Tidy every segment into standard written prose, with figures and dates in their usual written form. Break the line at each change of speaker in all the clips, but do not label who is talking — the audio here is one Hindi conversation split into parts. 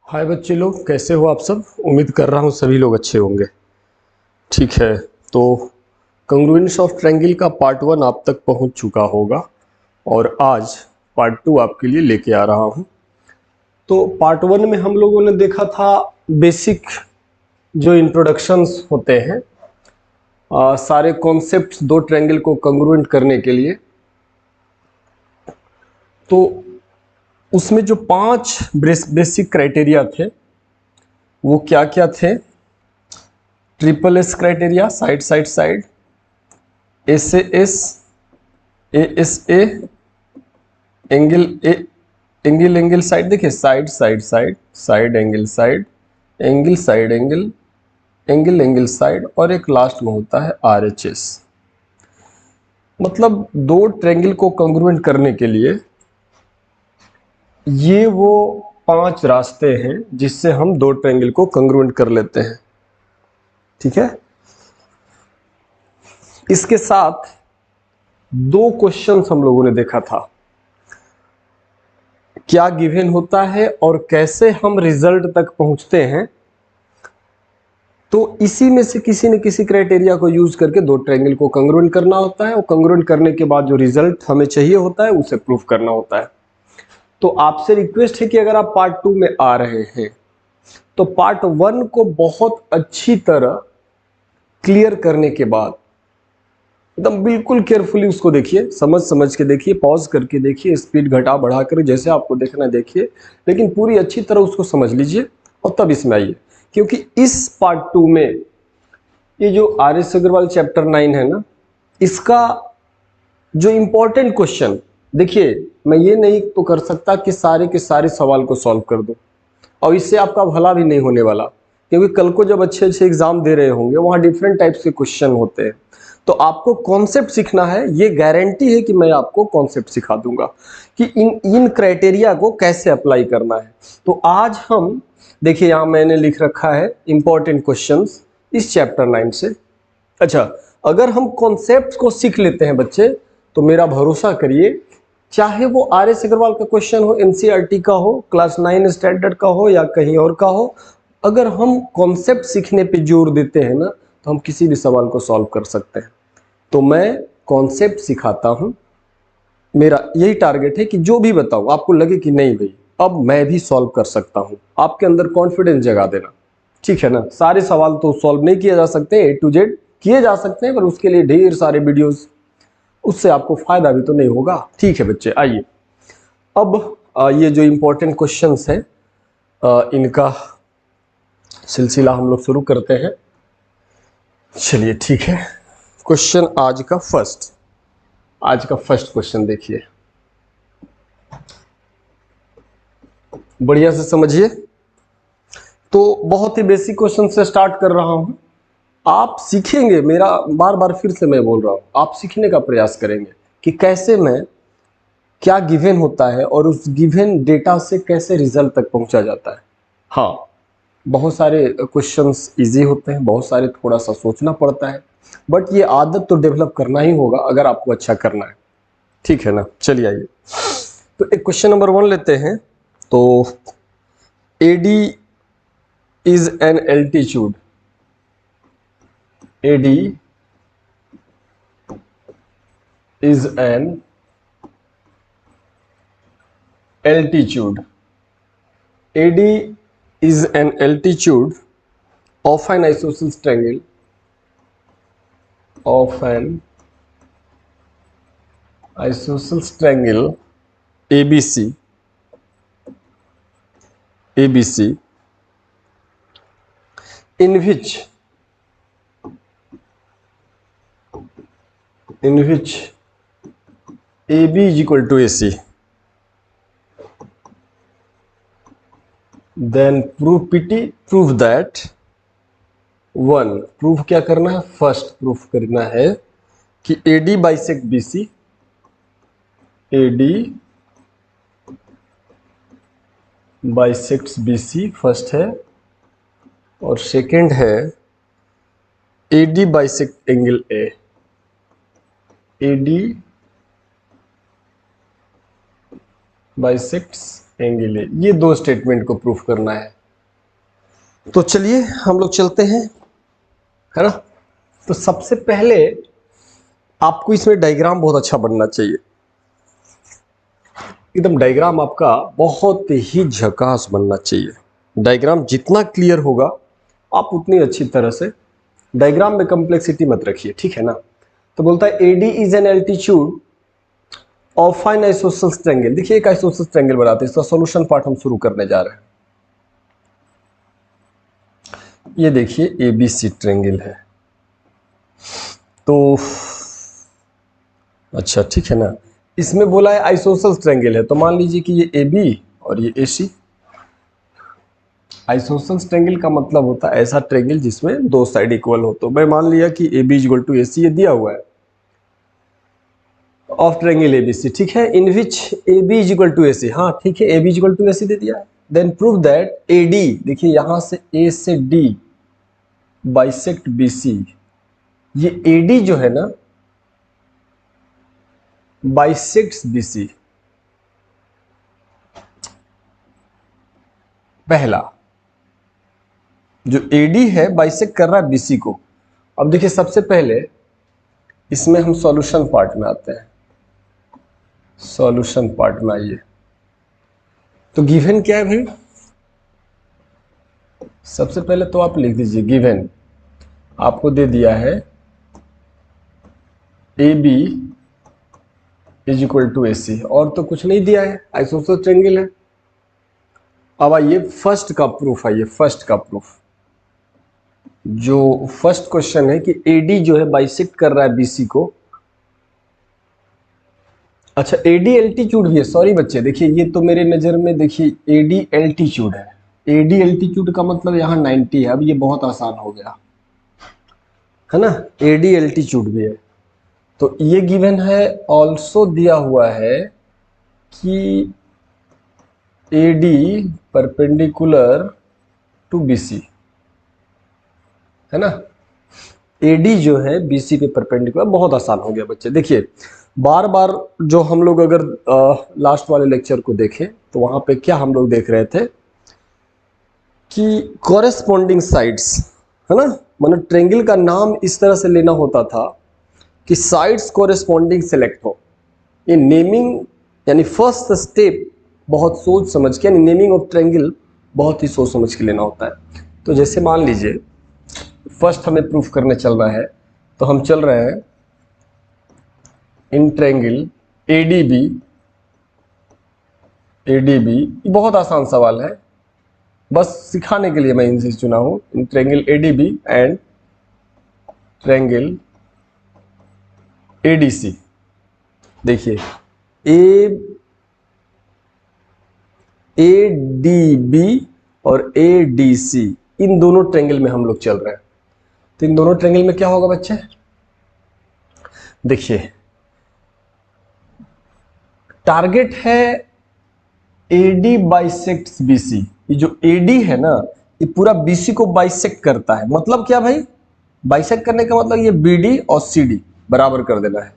हाय बच्चे लोग, कैसे हो आप सब। उम्मीद कर रहा हूँ सभी लोग अच्छे होंगे। ठीक है, तो कंग्रुएंस ऑफ ट्रायंगल का पार्ट 1 आप तक पहुँच चुका होगा और आज पार्ट 2 आपके लिए लेके आ रहा हूँ। तो पार्ट 1 में हम लोगों ने देखा था बेसिक जो इंट्रोडक्शंस होते हैं, सारे कॉन्सेप्ट्स दो ट्रायंगल को कंग्रुएंट करने के लिए। तो उसमें जो 5 बेसिक क्राइटेरिया थे वो क्या क्या थे। Triple S criteria, side side side, S A, angle A, angle angle side, देखिए side side side, side angle side, angle side angle, angle angle side, और एक लास्ट में होता है RHS। मतलब दो ट्रायंगल को कंग्रुएंट करने के लिए ये वो 5 रास्ते हैं जिससे हम दो ट्रायंगल को कंग्रुएंट कर लेते हैं। ठीक है, इसके साथ दो क्वेश्चंस हम लोगों ने देखा था, क्या गिवन होता है और कैसे हम रिजल्ट तक पहुंचते हैं। तो इसी में से किसी न किसी क्राइटेरिया को यूज करके दो ट्रायंगल को कंग्रुएंट करना होता है और कंग्रुएंट करने के बाद जो रिजल्ट हमें चाहिए होता है उसे प्रूफ करना होता है। तो आपसे रिक्वेस्ट है कि अगर आप पार्ट 2 में आ रहे हैं तो पार्ट 1 को बहुत अच्छी तरह क्लियर करने के बाद एकदम बिल्कुल केयरफुली उसको देखिए, समझ समझ के देखिए, पॉज करके देखिए, स्पीड घटा बढ़ा कर जैसे आपको देखना है देखिए, लेकिन पूरी अच्छी तरह उसको समझ लीजिए और तब इसमें आइए। क्योंकि इस पार्ट 2 में ये जो RS अग्रवाल चैप्टर 9 है ना, इसका जो इंपॉर्टेंट क्वेश्चन, देखिए मैं ये नहीं तो कर सकता कि सारे के सारे सवाल को सॉल्व कर दूं और इससे आपका भला भी नहीं होने वाला, क्योंकि कल को जब अच्छे अच्छे एग्जाम दे रहे होंगे वहां डिफरेंट टाइप्स के क्वेश्चन होते हैं। तो आपको कॉन्सेप्ट सीखना है, ये गारंटी है कि मैं आपको कॉन्सेप्ट सिखा दूंगा कि इन क्राइटेरिया को कैसे अप्लाई करना है। तो आज हम देखिए, यहां मैंने लिख रखा है इंपॉर्टेंट क्वेश्चंस इस चैप्टर 9 से। अच्छा, अगर हम कॉन्सेप्ट को सीख लेते हैं बच्चे, तो मेरा भरोसा करिए, चाहे वो RS अग्रवाल का क्वेश्चन हो, NCERT का हो, क्लास 9 स्टैंडर्ड का हो या कहीं और का हो, अगर हम कॉन्सेप्ट सीखने पे जोर देते हैं ना तो हम किसी भी सवाल को सॉल्व कर सकते हैं। तो मैं कॉन्सेप्ट सिखाता हूं, मेरा यही टारगेट है कि जो भी बताऊं आपको लगे कि नहीं भाई अब मैं भी सॉल्व कर सकता हूं, आपके अंदर कॉन्फिडेंस जगा देना। ठीक है ना, सारे सवाल तो सॉल्व नहीं किए जा सकते, A to Z किए जा सकते हैं, पर उसके लिए ढेर सारे वीडियोस, उससे आपको फायदा भी तो नहीं होगा। ठीक है बच्चे, आइए अब ये जो इंपॉर्टेंट क्वेश्चंस हैं इनका सिलसिला हम लोग शुरू करते हैं। चलिए ठीक है, क्वेश्चन आज का फर्स्ट क्वेश्चन देखिए, बढ़िया से समझिए। तो बहुत ही बेसिक क्वेश्चन से स्टार्ट कर रहा हूं, आप सीखेंगे, मेरा बार बार फिर से मैं बोल रहा हूं, आप सीखने का प्रयास करेंगे कि कैसे मैं, क्या गिवन होता है और उस गिवन डेटा से कैसे रिजल्ट तक पहुंचा जाता है। हाँ, बहुत सारे क्वेश्चंस इजी होते हैं, बहुत सारे थोड़ा सा सोचना पड़ता है, बट ये आदत तो डेवलप करना ही होगा अगर आपको अच्छा करना है। ठीक है ना, चलिए आइए। तो एक क्वेश्चन नंबर 1 लेते हैं। तो AD is an altitude, AD is an altitude, AD is an altitude of an isosceles triangle, of an isosceles triangle ABC, ABC, in which AB is equal to AC, then prove that 1, proof क्या करना है, फर्स्ट प्रूफ करना है कि AD bisect BC, AD bisects BC first है, और सेकंड है AD bisect angle A, AD bisects angle A। ये दो स्टेटमेंट को प्रूफ करना है। तो चलिए हम लोग चलते हैं, है ना। तो सबसे पहले आपको इसमें डायग्राम बहुत अच्छा बनना चाहिए, एकदम डायग्राम आपका बहुत ही झकास बनना चाहिए। डायग्राम जितना क्लियर होगा आप उतनी अच्छी तरह से, डायग्राम में कॉम्प्लेक्सिटी मत रखिए, ठीक है ना। तो बोलता है AD is an altitude of N isosceles triangle. देखिए एक आइसोसेलेस ट्रायंगल बनाते हैं, इसका सॉल्यूशन पार्ट हम शुरू करने जा रहे हैं। ये देखिए ABC ट्रायंगल है, तो अच्छा ठीक है ना। इसमें बोला है आइसोसेलेस ट्रायंगल है, तो मान लीजिए कि ये AB और ये AC। आइसोसेलेस ट्रायंगल का मतलब होता है ऐसा ट्रायंगल जिसमें दो साइड इक्वल हो। तो मैं मान लिया कि AB इक्वल टू AC, ये दिया हुआ है, ऑफ ट्रायंगल ABC, ठीक है, in which AB is equal to AC। हाँ ठीक है, AB is equal to AC दे दिया है। देन प्रूव दैट AD, देखिए यहां से A से D बाइसेक्ट BC। ये AD जो है ना बाइसेक्ट्स BC। पहला जो AD है बाइसेक्ट कर रहा है BC को। अब देखिए सबसे पहले इसमें हम सॉल्यूशन पार्ट में आते हैं। सॉल्यूशन पार्ट में आइए, तो गिवन क्या है भाई, सबसे पहले तो आप लिख दीजिए गिवन आपको दे दिया है AB is equal to AC, और तो कुछ नहीं दिया है, आइसोसेलेस ट्रायंगल है। अब आइए फर्स्ट का प्रूफ, आइए फर्स्ट का प्रूफ। जो फर्स्ट क्वेश्चन है कि AD जो है बाइसेक्ट कर रहा है BC को। अच्छा AD एल्टीट्यूड भी है, सॉरी बच्चे, देखिए ये तो मेरे नज़र में, देखिए AD एल्टीट्यूड है। AD एल्टीट्यूड का मतलब यहाँ 90 है। अब ये बहुत आसान हो गया, है ना। AD एल्टीट्यूड भी है, तो ये गिवन है। ऑल्सो दिया हुआ है कि AD परपेंडिकुलर टू BC, है ना। AD जो है BC पे परपेंडिकुलर। बहुत आसान हो गया बच्चे। देखिए बार बार जो हम लोग अगर लास्ट वाले लेक्चर को देखें तो वहां पे क्या हम लोग देख रहे थे कि कॉरेस्पॉन्डिंग साइड्स, है ना, मतलब ट्रायंगल का नाम इस तरह से लेना होता था कि साइड्स कॉरेस्पॉन्डिंग सेलेक्ट हो। ये नेमिंग यानी फर्स्ट स्टेप बहुत सोच समझ के, यानी नेमिंग ऑफ ट्रायंगल बहुत ही सोच समझ के लेना होता है। तो जैसे मान लीजिए फर्स्ट हमें प्रूफ करने चल रहा है, तो हम चल रहे हैं इन ट्रायंगल ADB। बहुत आसान सवाल है, बस सिखाने के लिए मैं इनसे चुना हूं। In triangle ADB and triangle ADC। देखिए ADB और ADC, इन दोनों ट्रायंगल में हम लोग चल रहे हैं। तो इन दोनों ट्रायंगल में क्या होगा बच्चे, देखिए टारगेट है AD बाइसेक्ट्स BC। ये जो AD है ना, ये पूरा BC को बाइसेक्ट करता है। मतलब क्या भाई, बाइसेक्ट करने का मतलब ये BD और CD बराबर कर देना है,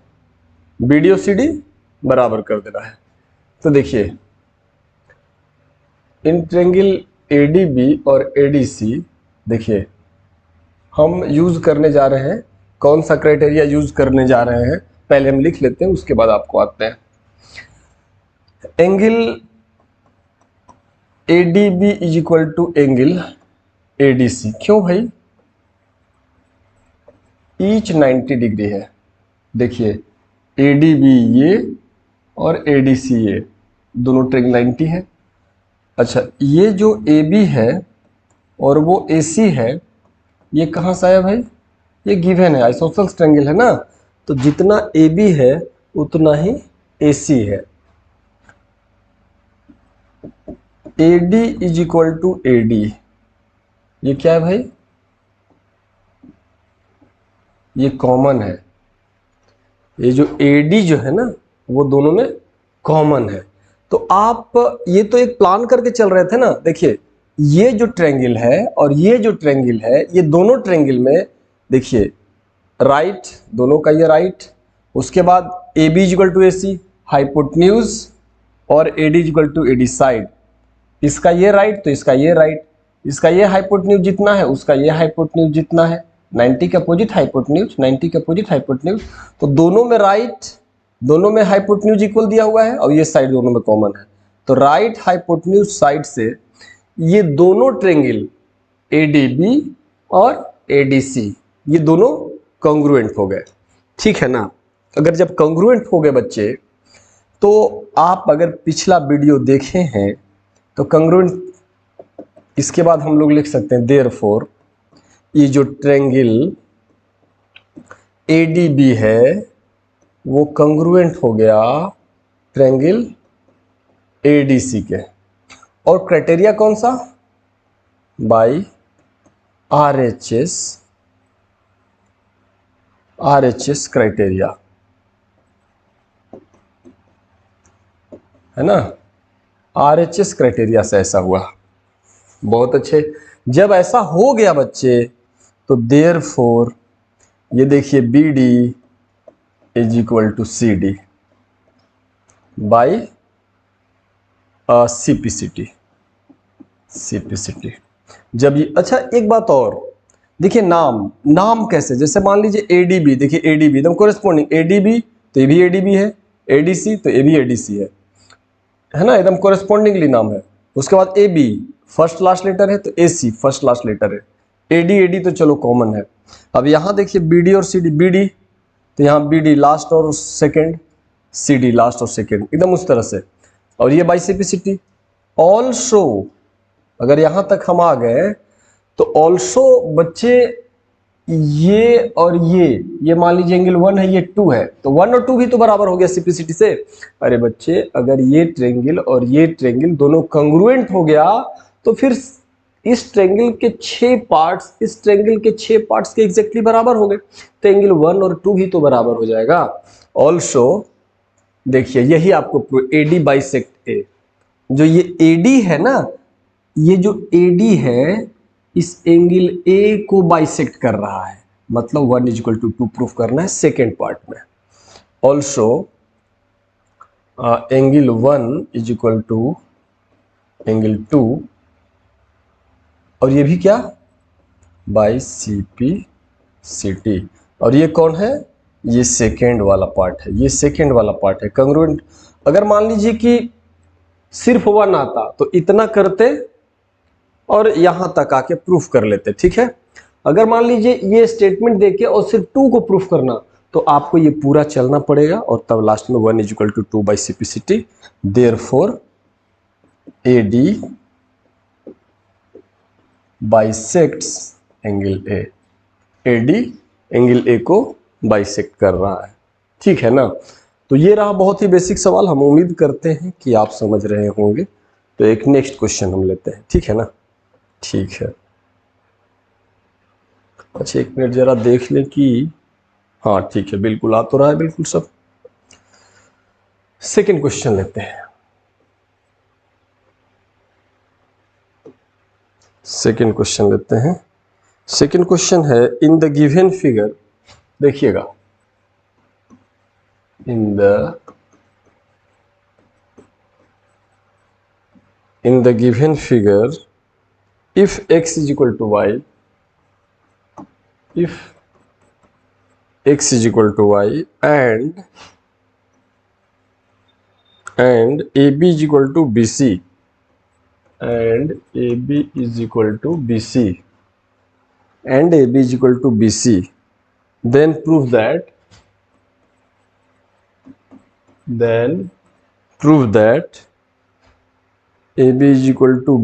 BD और CD बराबर कर देना है। तो देखिए इन ट्रायंगल ADB और ADC, देखिए हम यूज करने जा रहे हैं, कौन सा क्राइटेरिया यूज करने जा रहे हैं पहले हम लिख लेते हैं, उसके बाद आपको आते हैं। Angle ADB is equal to angle ADC। क्यों भाई, ईच 90 डिग्री है। देखिए ADB ये और ADC ये दोनों ट्रायंगल 90 है। अच्छा ये जो AB है और वो AC है, ये कहाँ से आया भाई, ये गिवन है, आइसोसेलेस ट्रायंगल है ना। तो जितना AB है उतना ही AC है। AD is equal to AD, ये क्या है भाई, ये कॉमन है। ये जो AD जो है ना वो दोनों में कॉमन है। तो आप ये तो एक प्लान करके चल रहे थे ना। देखिए ये जो ट्रायंगल है और ये जो ट्रायंगल है, ये दोनों ट्रायंगल में देखिए राइट, दोनों का ये राइट। उसके बाद AB is equal to AC hypotenuse और AD is equal to AD side, इसका ये राइट तो इसका ये राइट। इसका ये हाइपोटेन्यूज जितना है उसका ये हाइपोटेन्यूज जितना है, 90 के अपोजिट हाइपोटेन्यूज, 90 के अपोजिट हाइपोटेन्यूज, तो दोनों में राइट, दोनों में हाइपोटेन्यूज इक्वल दिया हुआ है और ये साइड दोनों में कॉमन है, तो राइट हाइपोटेन्यूज साइड से ये दोनों ट्रेंगल ADB और ADC ये दोनों कॉन्ग्रुएंट हो गए, ठीक है ना। अगर जब कॉन्ग्रुएंट हो गए बच्चे, तो आप अगर पिछला वीडियो देखे हैं तो कॉन्ग्रुएंट, इसके बाद हम लोग लिख सकते हैं देयरफॉर ये जो ट्रेंगल ADB है वो कॉन्ग्रुएंट हो गया ट्रेंगल ADC के, और क्राइटेरिया कौन सा, बाई RHS क्राइटेरिया, है ना, RHS क्राइटेरिया से ऐसा हुआ। बहुत अच्छे, जब ऐसा हो गया बच्चे तो देयरफॉर ये देखिए BD is equal to CD by CPCT। जब ये, अच्छा एक बात और देखिए, नाम कैसे, जैसे मान लीजिए ADB, देखिए ADB एकदम कोरेस्पोंडिंग, ADB तो ये भी ADB है, ADC तो ये भी ADC है ना, एकदम कोरेस्पोंडिंगली नाम है। उसके बाद AB फर्स्ट लास्ट लेटर है तो AC फर्स्ट लास्ट लेटर है, AD तो चलो कॉमन है। अब यहाँ देखिए BD और CD, BD तो यहाँ BD लास्ट और सेकेंड, CD लास्ट और सेकेंड, एकदम उस तरह से। और ये बाई CPCT ऑल्सो, अगर यहाँ तक हम आ गए तो ऑल्सो बच्चे ये और ये मान लीजिए एंगल 1 है, ये 2 है, तो 1 और 2 भी तो बराबर हो गया CPCT से। अरे बच्चे अगर ये ट्रेंगल और ये ट्रेंगल दोनों कंग्रुएंट हो गया तो फिर इस ट्रेंगल के 6 पार्ट्स इस ट्रेंगल के 6 पार्ट्स के एग्जैक्टली बराबर हो गए, तो एंगल 1 और 2 भी तो बराबर हो जाएगा। ऑल्सो देखिए यही आपको AD बाइसेक्ट A, जो ये AD है ना, ये जो AD है इस एंगल A को बाइसेक्ट कर रहा है, मतलब 1 इज इक्वल टू 2 प्रूफ करना है सेकेंड पार्ट में। Also angle 1 is equal to angle 2, और ये भी क्या, बाई CPCT, और ये कौन है, ये सेकेंड वाला पार्ट है, ये सेकेंड वाला पार्ट है कंग्रुएंट। अगर मान लीजिए कि सिर्फ 1 आता तो इतना करते और यहां तक आके प्रूफ कर लेते, ठीक है। अगर मान लीजिए ये स्टेटमेंट देके और सिर्फ 2 को प्रूफ करना, तो आपको ये पूरा चलना पड़ेगा, और तब लास्ट में 1 is equal to 2 by CPCT। Therefore AD bisects angle A, AD angle A को बाइसेक्ट कर रहा है, ठीक है ना। तो ये रहा बहुत ही बेसिक सवाल, हम उम्मीद करते हैं कि आप समझ रहे होंगे। तो एक नेक्स्ट क्वेश्चन हम लेते हैं, ठीक है ना, ठीक है। अच्छा एक मिनट जरा देख लें कि, हाँ ठीक है, बिल्कुल आ तो रहा है बिल्कुल सब। सेकंड क्वेश्चन लेते हैं, सेकंड क्वेश्चन लेते हैं। सेकंड क्वेश्चन है इन द गिवन फिगर, देखिएगा, in the given figure if x is equal to y, if x is equal to y and AB is equal to BC, and AB is equal to BC, and AB is equal to BC, then prove that AB is equal to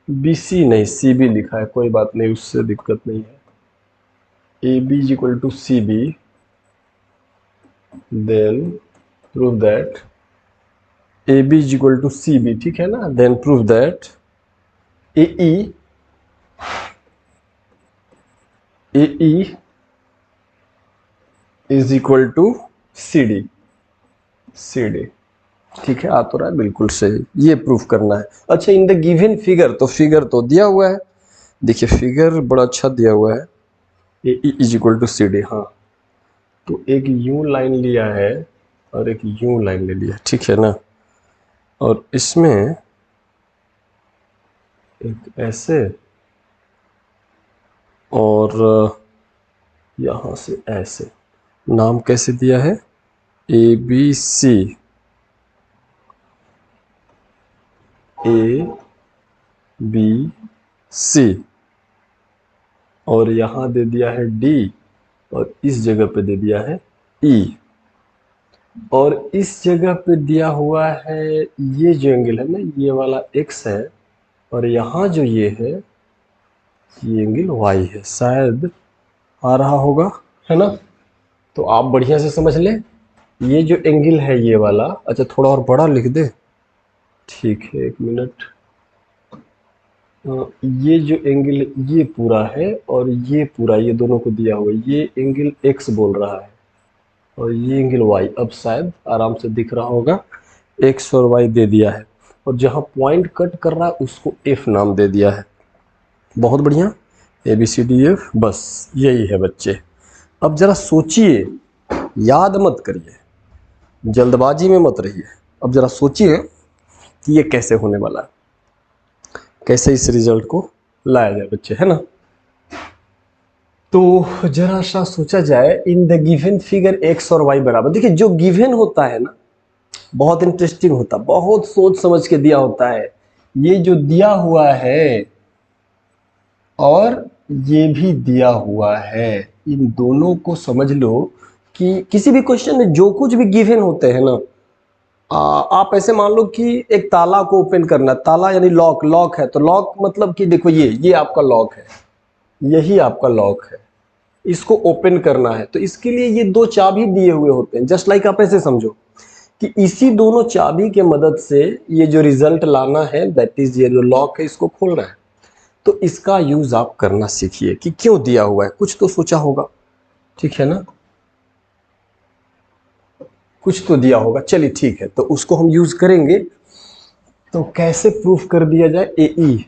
BC नहीं CB लिखा है, कोई बात नहीं, उससे दिक्कत नहीं है। AB is equal to CB, then prove that AB is equal to CB, ठीक है ना। then prove that AE is equal to CD, ठीक है, आ तो रहा है बिल्कुल सही, ये प्रूफ करना है। अच्छा इन द गिवन फिगर, तो फिगर तो दिया हुआ है, देखिए फिगर बड़ा अच्छा दिया हुआ है, AE is equal to CD, हाँ, तो एक यूं लाइन लिया है और एक यूं लाइन ले लिया, ठीक है ना। और इसमें एक ऐसे, और यहां से ऐसे। नाम कैसे दिया है? ABC, ABC, और यहां दे दिया है D, और इस जगह पे दे दिया है E, और इस जगह पे दिया हुआ है ये जो एंगल है ना, ये वाला X है, और यहाँ जो ये है ये एंगल Y है। शायद आ रहा होगा, है ना? तो आप बढ़िया से समझ लें, ये जो एंगल है ये वाला, अच्छा थोड़ा और बड़ा लिख दे, ठीक है, एक मिनट। ये जो एंगल ये पूरा है, और ये पूरा, ये दोनों को दिया हुआ है, ये एंगल X बोल रहा है, और ये एंगल Y। अब शायद आराम से दिख रहा होगा, X और Y दे दिया है, और जहां पॉइंट कट कर रहा है उसको F नाम दे दिया है। बहुत बढ़िया, ABCDF, बस यही है बच्चे। अब जरा सोचिए, याद मत करिए, जल्दबाजी में मत रहिए। अब जरा सोचिए कि ये कैसे होने वाला है, कैसे इस रिजल्ट को लाया जाए बच्चे, है ना? तो जरा सा सोचा जाए, in the given figure X और Y बराबर। देखिए, जो गिवन होता है ना, बहुत इंटरेस्टिंग होता, बहुत सोच समझ के दिया होता है। ये जो दिया हुआ है और ये भी दिया हुआ है, इन दोनों को समझ लो कि किसी भी क्वेश्चन में जो कुछ भी गिवन होते हैं ना, आप ऐसे मान लो कि एक ताला को ओपन करना, ताला यानी लॉक, लॉक है तो लॉक मतलब कि देखो ये आपका लॉक है, यही आपका लॉक है, इसको ओपन करना है, तो इसके लिए ये दो चाबी दिए हुए होते हैं। जस्ट लाइक आप ऐसे समझो कि इसी दोनों चाबी के मदद से ये जो रिजल्ट लाना है, दैट इज ये जो लॉक है, इसको खोलना है। तो इसका यूज आप करना सीखिए कि क्यों दिया हुआ है, कुछ तो सोचा होगा, ठीक है ना? कुछ तो दिया होगा, चलिए ठीक है, तो उसको हम यूज करेंगे। तो कैसे प्रूफ कर दिया जाए AE?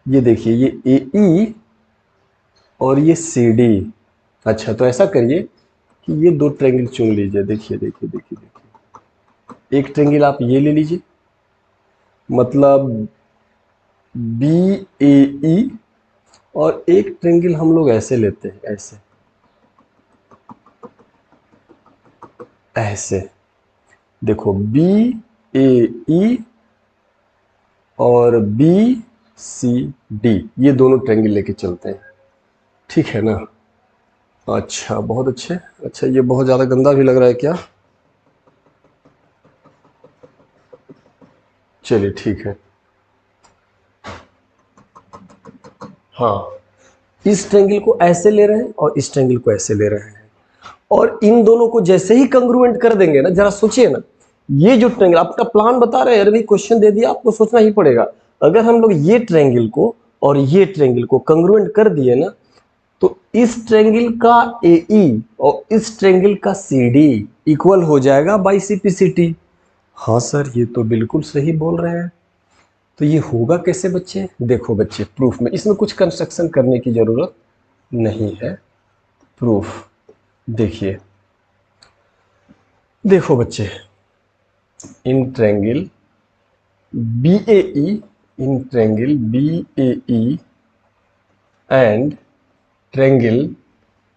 ये देखिए, ये AE और ये CD। अच्छा, तो ऐसा करिए कि ये दो ट्रायंगल चुन लीजिए। देखिए देखिए देखिए देखिए, एक ट्रायंगल आप ये ले लीजिए, मतलब BAE, और एक ट्रायंगल हम लोग ऐसे लेते हैं, ऐसे ऐसे। देखो, BAE और BCD, ये दोनों ट्रायंगल लेके चलते हैं, ठीक है ना? अच्छा, बहुत अच्छे। अच्छा, ये बहुत ज़्यादा गंदा भी लग रहा है क्या? चलिए ठीक है। हाँ, इस ट्रायंगल को ऐसे ले रहे हैं और इस ट्रायंगल को ऐसे ले रहे हैं, और इन दोनों को जैसे ही कंग्रुएंट कर देंगे ना, जरा सोचिए ना, ये जो ट्रायंगल आपका प्लान बता रहे हैं, अरे भाई क्वेश्चन दे दिया, आपको सोचना ही पड़ेगा। अगर हम लोग ये ट्रायंगल को और ये ट्रायंगल को कंग्रुएंट कर दिए ना, तो इस ट्रायंगल का AE और इस ट्रायंगल का CD इक्वल हो जाएगा बाई CPCT। हाँ सर, ये तो बिल्कुल सही बोल रहे हैं। तो ये होगा कैसे बच्चे? देखो बच्चे, प्रूफ में इसमें कुछ कंस्ट्रक्शन करने की जरूरत नहीं है। प्रूफ देखिए, देखो बच्चे, in triangle BAE, in triangle BAE and triangle,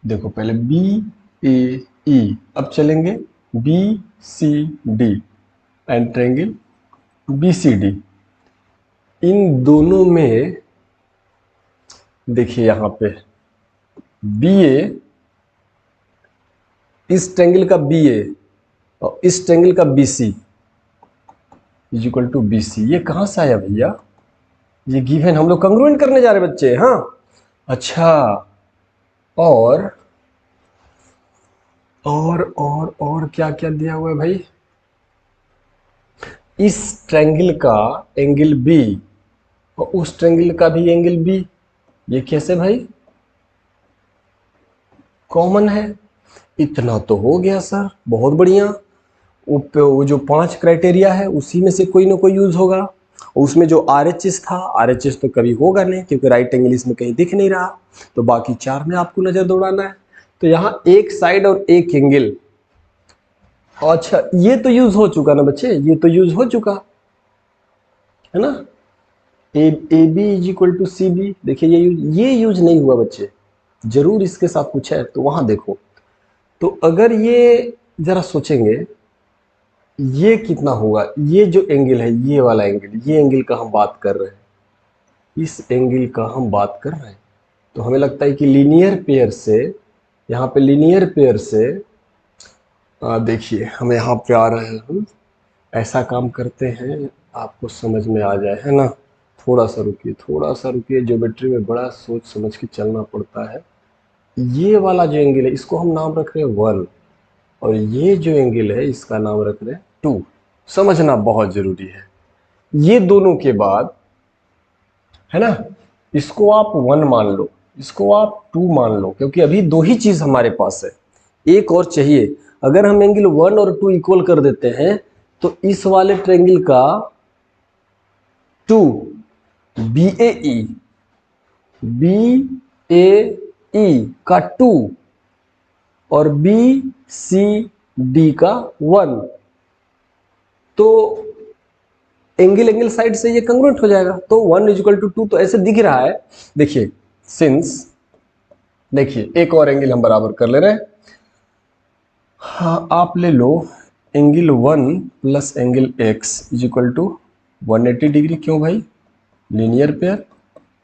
देखो पहले BAE, अब चलेंगे BCD एंड ट्रायंगल BCD। इन दोनों में देखिए, यहां पे BA, इस ट्रायंगल का BA और इस ट्रायंगल का BC is equal to BC। ये कहां से आया भैया? ये गिवन हम लोग कंग्रुएंट करने जा रहे बच्चे। हाँ, अच्छा, और और क्या क्या दिया हुआ है भाई? इस ट्रायंगल का एंगल B और उस ट्रायंगल का भी एंगल B, ये कैसे भाई? कॉमन है। इतना तो हो गया सर, बहुत बढ़िया। वो जो 5 क्राइटेरिया है उसी में से कोई ना कोई यूज होगा। उसमें जो RHS था, RHS तो कभी होगा नहीं क्योंकि राइट एंगल इसमें कहीं दिख नहीं रहा, तो बाकी 4 में आपको नजर दौड़ाना है। तो यहाँ एक साइड और एक एंगल, अच्छा ये तो यूज हो चुका ना बच्चे, ये तो यूज हो चुका है ना? A B is equal to C B. देखिए ये यूज नहीं हुआ बच्चे, जरूर इसके साथ कुछ है तो वहां देखो। तो अगर ये जरा सोचेंगे ये कितना होगा, ये जो एंगल है ये वाला एंगल, ये एंगल का हम बात कर रहे हैं, इस एंगल का हम बात कर रहे हैं। तो हमें लगता है कि लीनियर पेयर से, यहाँ पे लीनियर पेयर से देखिए हम यहाँ पे आ रहे हैं, ऐसा काम करते हैं आपको समझ में आ जाए, है ना। थोड़ा सा रुकिए, थोड़ा सा रुकिए, ज्योमेट्री में बड़ा सोच समझ के चलना पड़ता है। ये वाला जो एंगल है इसको हम नाम रख रहे हैं 1, और ये जो एंगल है इसका नाम रख रहे हैं 2। समझना बहुत जरूरी है। ये दोनों के बाद, है ना, इसको आप 1 मान लो, इसको आप 2 मान लो, क्योंकि अभी दो ही चीज हमारे पास है, एक और चाहिए। अगर हम एंगल 1 और 2 इक्वल कर देते हैं तो इस वाले ट्रायंगल का 2 बी ए ई का 2 और बी सी डी का 1, तो एंगल एंगल साइड से ये कंग्रुएंट हो जाएगा। तो 1 इक्वल टू 2 तो ऐसे दिख रहा है। देखिए सिंस, देखिए एक और एंगल हम बराबर कर ले रहे हैं। हाँ, आप ले लो angle 1 plus angle x is equal to 180 degree. क्यों भाई, लीनियर पेयर।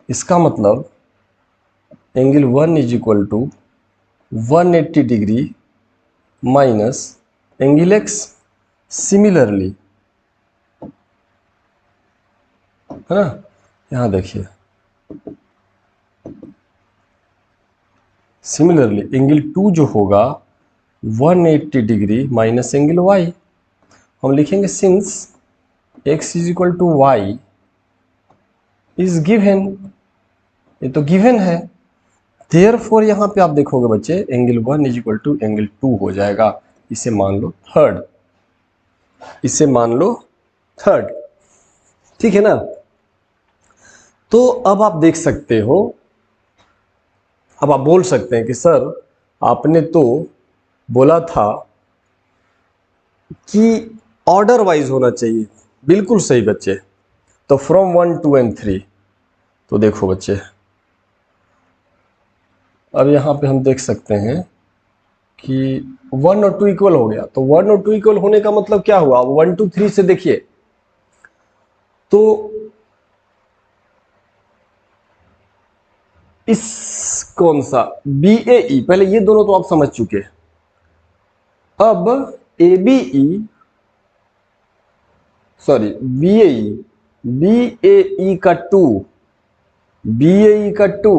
इसका मतलब angle 1 is equal to 180 degree minus angle x. Similarly, है ना, यहां देखिए, सिमिलरली एंगल 2 जो होगा 180 डिग्री माइनस एंगल वाई। हम लिखेंगे since x is equal to Y is given, ये तो गिवन है। देयरफॉर यहां पे आप देखोगे बच्चे angle 1 is equal to angle 2 हो जाएगा। इसे मान लो थर्ड, इसे मान लो थर्ड, ठीक है ना। तो अब आप देख सकते हो, अब आप बोल सकते हैं कि सर आपने तो बोला था कि ऑर्डर वाइज होना चाहिए। बिल्कुल सही बच्चे। तो फ्रॉम 1 2 एंड 3, तो देखो बच्चे अब यहां पे हम देख सकते हैं कि 1 और 2 इक्वल हो गया। तो 1 और 2 इक्वल होने का मतलब क्या हुआ, 1 2 3 से देखिए तो इस कौन सा बी ए ई, पहले ये दोनों तो आप समझ चुके हैं। अब A B E, sorry B A E का 2, बी ए ई का 2,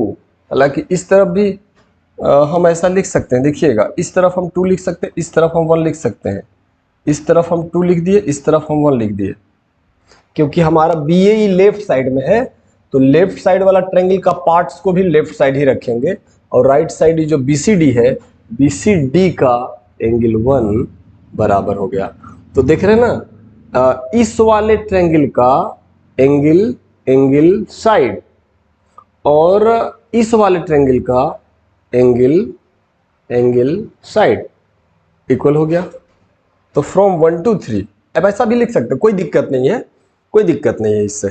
हालांकि इस तरफ भी हम ऐसा लिख सकते हैं। देखिएगा इस तरफ हम 2 लिख सकते हैं, इस तरफ हम 1 लिख सकते हैं। इस तरफ हम 2 लिख दिए, इस तरफ हम 1 लिख दिए, क्योंकि हमारा B A E left side में है। तो लेफ्ट साइड वाला ट्रायंगल का पार्ट्स को भी लेफ्ट साइड ही रखेंगे, और राइट साइड जो बीसीडी है, बीसीडी का एंगल 1 बराबर हो गया। तो देख रहे हैं ना, इस वाले ट्रायंगल का एंगल एंगल साइड और इस वाले ट्रायंगल का एंगल एंगल साइड इक्वल हो गया। तो फ्रॉम 1 to 3, अब ऐसा भी लिख सकते हैं, कोई दिक्कत नहीं है, कोई दिक्कत नहीं है इससे।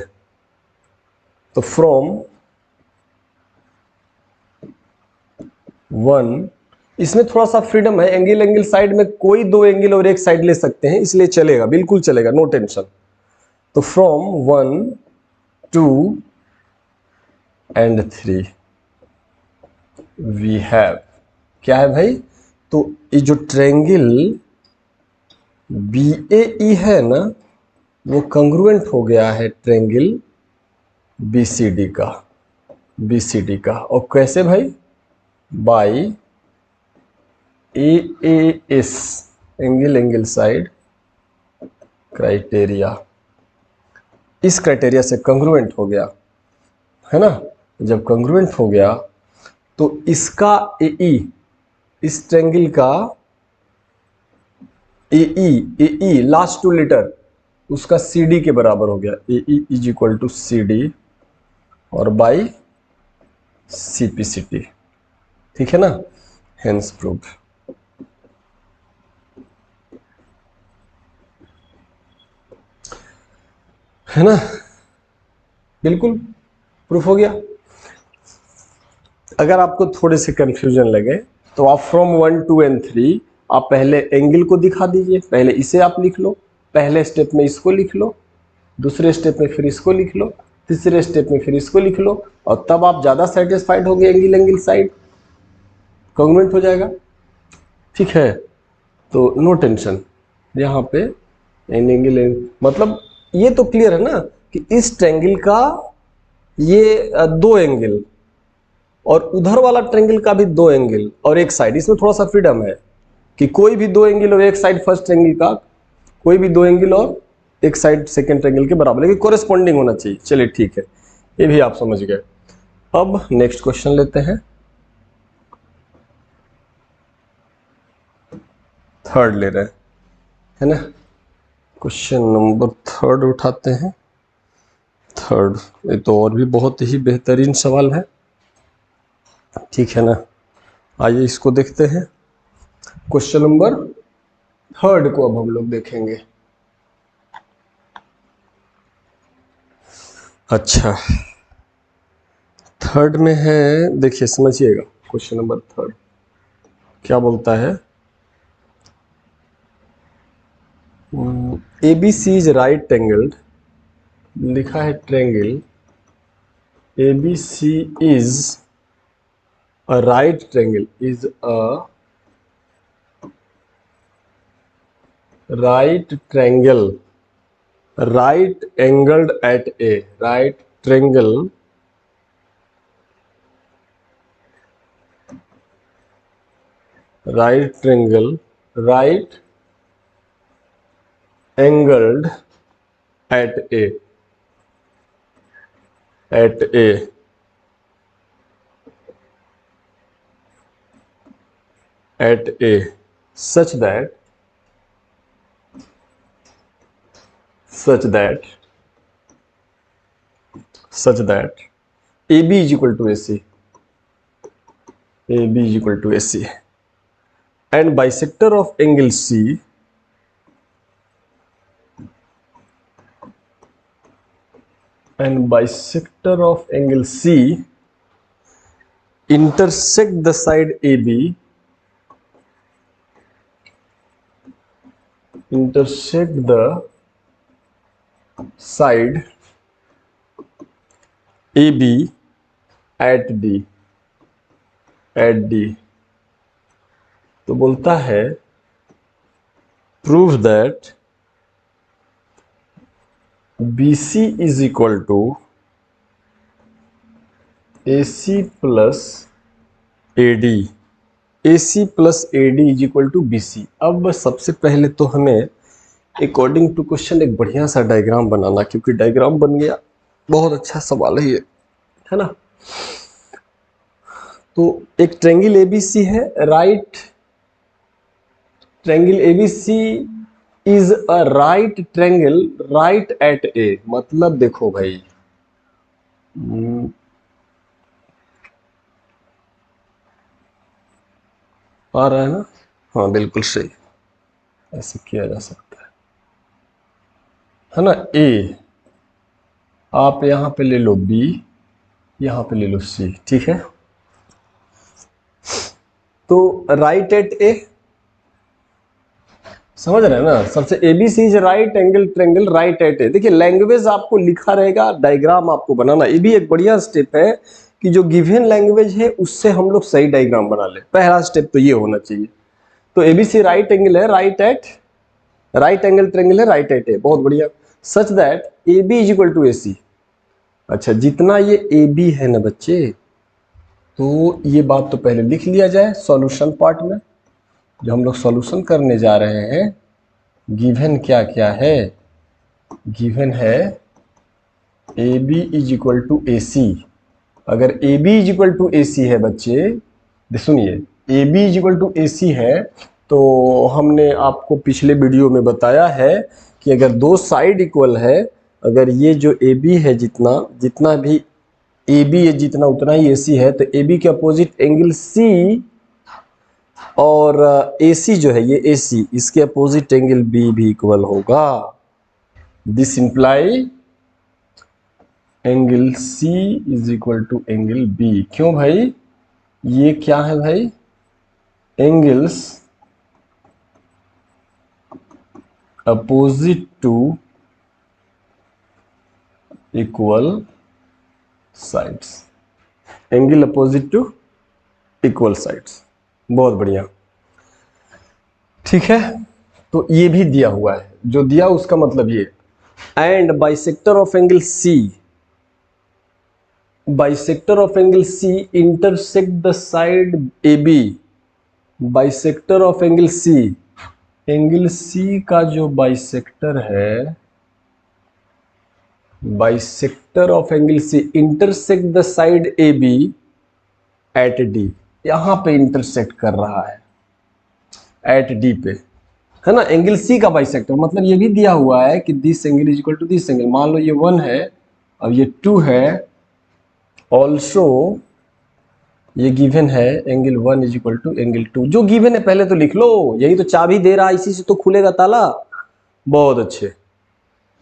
तो फ्रॉम 1, इसमें थोड़ा सा फ्रीडम है, एंगल एंगल साइड में कोई दो एंगल और एक साइड ले सकते हैं, इसलिए चलेगा, बिल्कुल चलेगा, नो टेंशन। तो फ्रॉम 1 2 एंड 3 वी हैव, क्या है भाई, तो ये जो ट्रायंगल बी ए ई है ना, वो कंग्रुएंट हो गया है ट्रायंगल बीसीडी का, बीसीडी का। और कैसे भाई, by A A S, angle angle side criteria, इस क्राइटेरिया से कंग्रुएंट हो गया, है ना। जब कंग्रुएंट हो गया तो इसका ए ई, इस ट्रायंगल का ए ई लास्ट 2 लेटर उसका सी डी के बराबर हो गया। A E is equal to C D और by C P C T, ठीक है ना, हेंस प्रूव, है ना। बिल्कुल प्रूफ हो गया। अगर आपको थोड़े से कंफ्यूजन लगे तो आप फ्रॉम 1 2 एंड 3 आप पहले एंगल को दिखा दीजिए, पहले इसे आप लिख लो, पहले स्टेप में इसको लिख लो, दूसरे स्टेप में फिर इसको लिख लो, तीसरे स्टेप में फिर इसको लिख लो, और तब आप ज़्यादा सेटिस्फाइड होंगे, एंगल साइड कॉन्ग्रुएंट हो जाएगा। ठीक है, तो नो टेंशन यहाँ पे एंगल, मतलब ये तो क्लियर है ना कि इस ट्रायंगल का ये दो एंगल और उधर वाला ट्रायंगल का भी दो एंगल और एक साइड, इसमें थोड़ा सा फ्रीडम है कि कोई भी दो एंगल और एक साइड फर्स्ट ट्रायंगल का, कोई भी दो एंगल और एक साइड सेकंड ट्रायंगल के बराबर, लेकिन कोरेस्पॉन्डिंग होना चाहिए। चलिए ठीक है, ये भी आप समझ गए। अब नेक्स्ट क्वेश्चन लेते हैं, थर्ड ले रहे हैं, है ना। क्वेश्चन नंबर थर्ड उठाते हैं। थर्ड, ये तो और भी बहुत ही बेहतरीन सवाल है, ठीक है ना। आइए इसको देखते हैं। क्वेश्चन नंबर थर्ड को अब हम लोग देखेंगे। अच्छा, थर्ड में है, देखिए समझिएगा। क्वेश्चन नंबर थर्ड क्या बोलता है, ABC इज राइट एंगल्ड, लिखा है triangle ABC is a right triangle, is a right triangle, right angled at A, right triangle right triangle right angled at A, at A, at A such that AB is equal to AC, AB is equal to AC, and bisector of angle C intersect the side AB, intersect the side AB at D, at D। तो बोलता है prove that BC is equal to AC plus AD, AC plus AD is equal to BC। अब सबसे पहले तो हमें अकॉर्डिंग टू क्वेश्चन एक बढ़िया सा डायग्राम बनाना, क्योंकि डायग्राम बन गया, बहुत अच्छा सवाल है ये, है ना। तो एक ट्रायंगल ABC है, right triangle ABC is a right triangle right at A, मतलब देखो भाई, आ रहा है ना, हाँ बिल्कुल सही, ऐसे किया जा सकता है ना। A आप यहां पे ले लो, B यहां पे ले लो, C, ठीक है। तो राइट एट A, समझ रहे हैं ना, सबसे ABC is right angle triangle right at A। देखिए लैंग्वेज आपको लिखा रहेगा, डायग्राम आपको बनाना, ये भी एक बढ़िया स्टेप है कि जो गिवन लैंग्वेज है उससे हम लोग सही डायग्राम बना ले। पहला स्टेप तो ये होना चाहिए। तो ABC राइट एंगल है, राइट एंगल ट्रायंगल है राइट एट A, बहुत बढ़िया। Such that AB is equal to AC। अच्छा, जितना ये AB है ना बच्चे, तो ये बात तो पहले लिख लिया जाए सॉल्यूशन पार्ट में, जो हम लोग सॉल्यूशन करने जा रहे हैं। गिवन क्या क्या है, गिवन है AB is equal to AC। अगर AB is equal to AC है बच्चे, सुनिए, AB is equal to AC है, तो हमने आपको पिछले वीडियो में बताया है कि अगर दो साइड इक्वल है, अगर ये जो AB है जितना भी AB है जितना उतना ही AC है, तो AB के अपोजिट एंगल C और AC जो है ये AC, इसके अपोजिट एंगल B भी इक्वल होगा। This imply angle C is equal to angle B. क्यों भाई? ये क्या है भाई? Angles opposite to equal sides. Angle opposite to equal sides. बहुत बढ़िया। ठीक है, तो ये भी दिया हुआ है, जो दिया उसका मतलब ये। And bisector of angle C, bisector of angle C intersect the side A B. Bisector of angle C, angle C का जो बाइसेक्टर है, bisector of angle C intersect the side A B at D. यहां पे इंटरसेक्ट कर रहा है एट डी पे, है ना। एंगल सी का बाइसेक्टर मतलब ये भी दिया हुआ है कि this angle is equal to this angle. मान लो ये 1 है और ये 2 है, ऑल्सो ये गिवन है angle 1 is equal to angle 2। जो गिवन है पहले तो लिख लो, यही तो चाबी दे रहा है, इसी से तो खुलेगा ताला। बहुत अच्छे।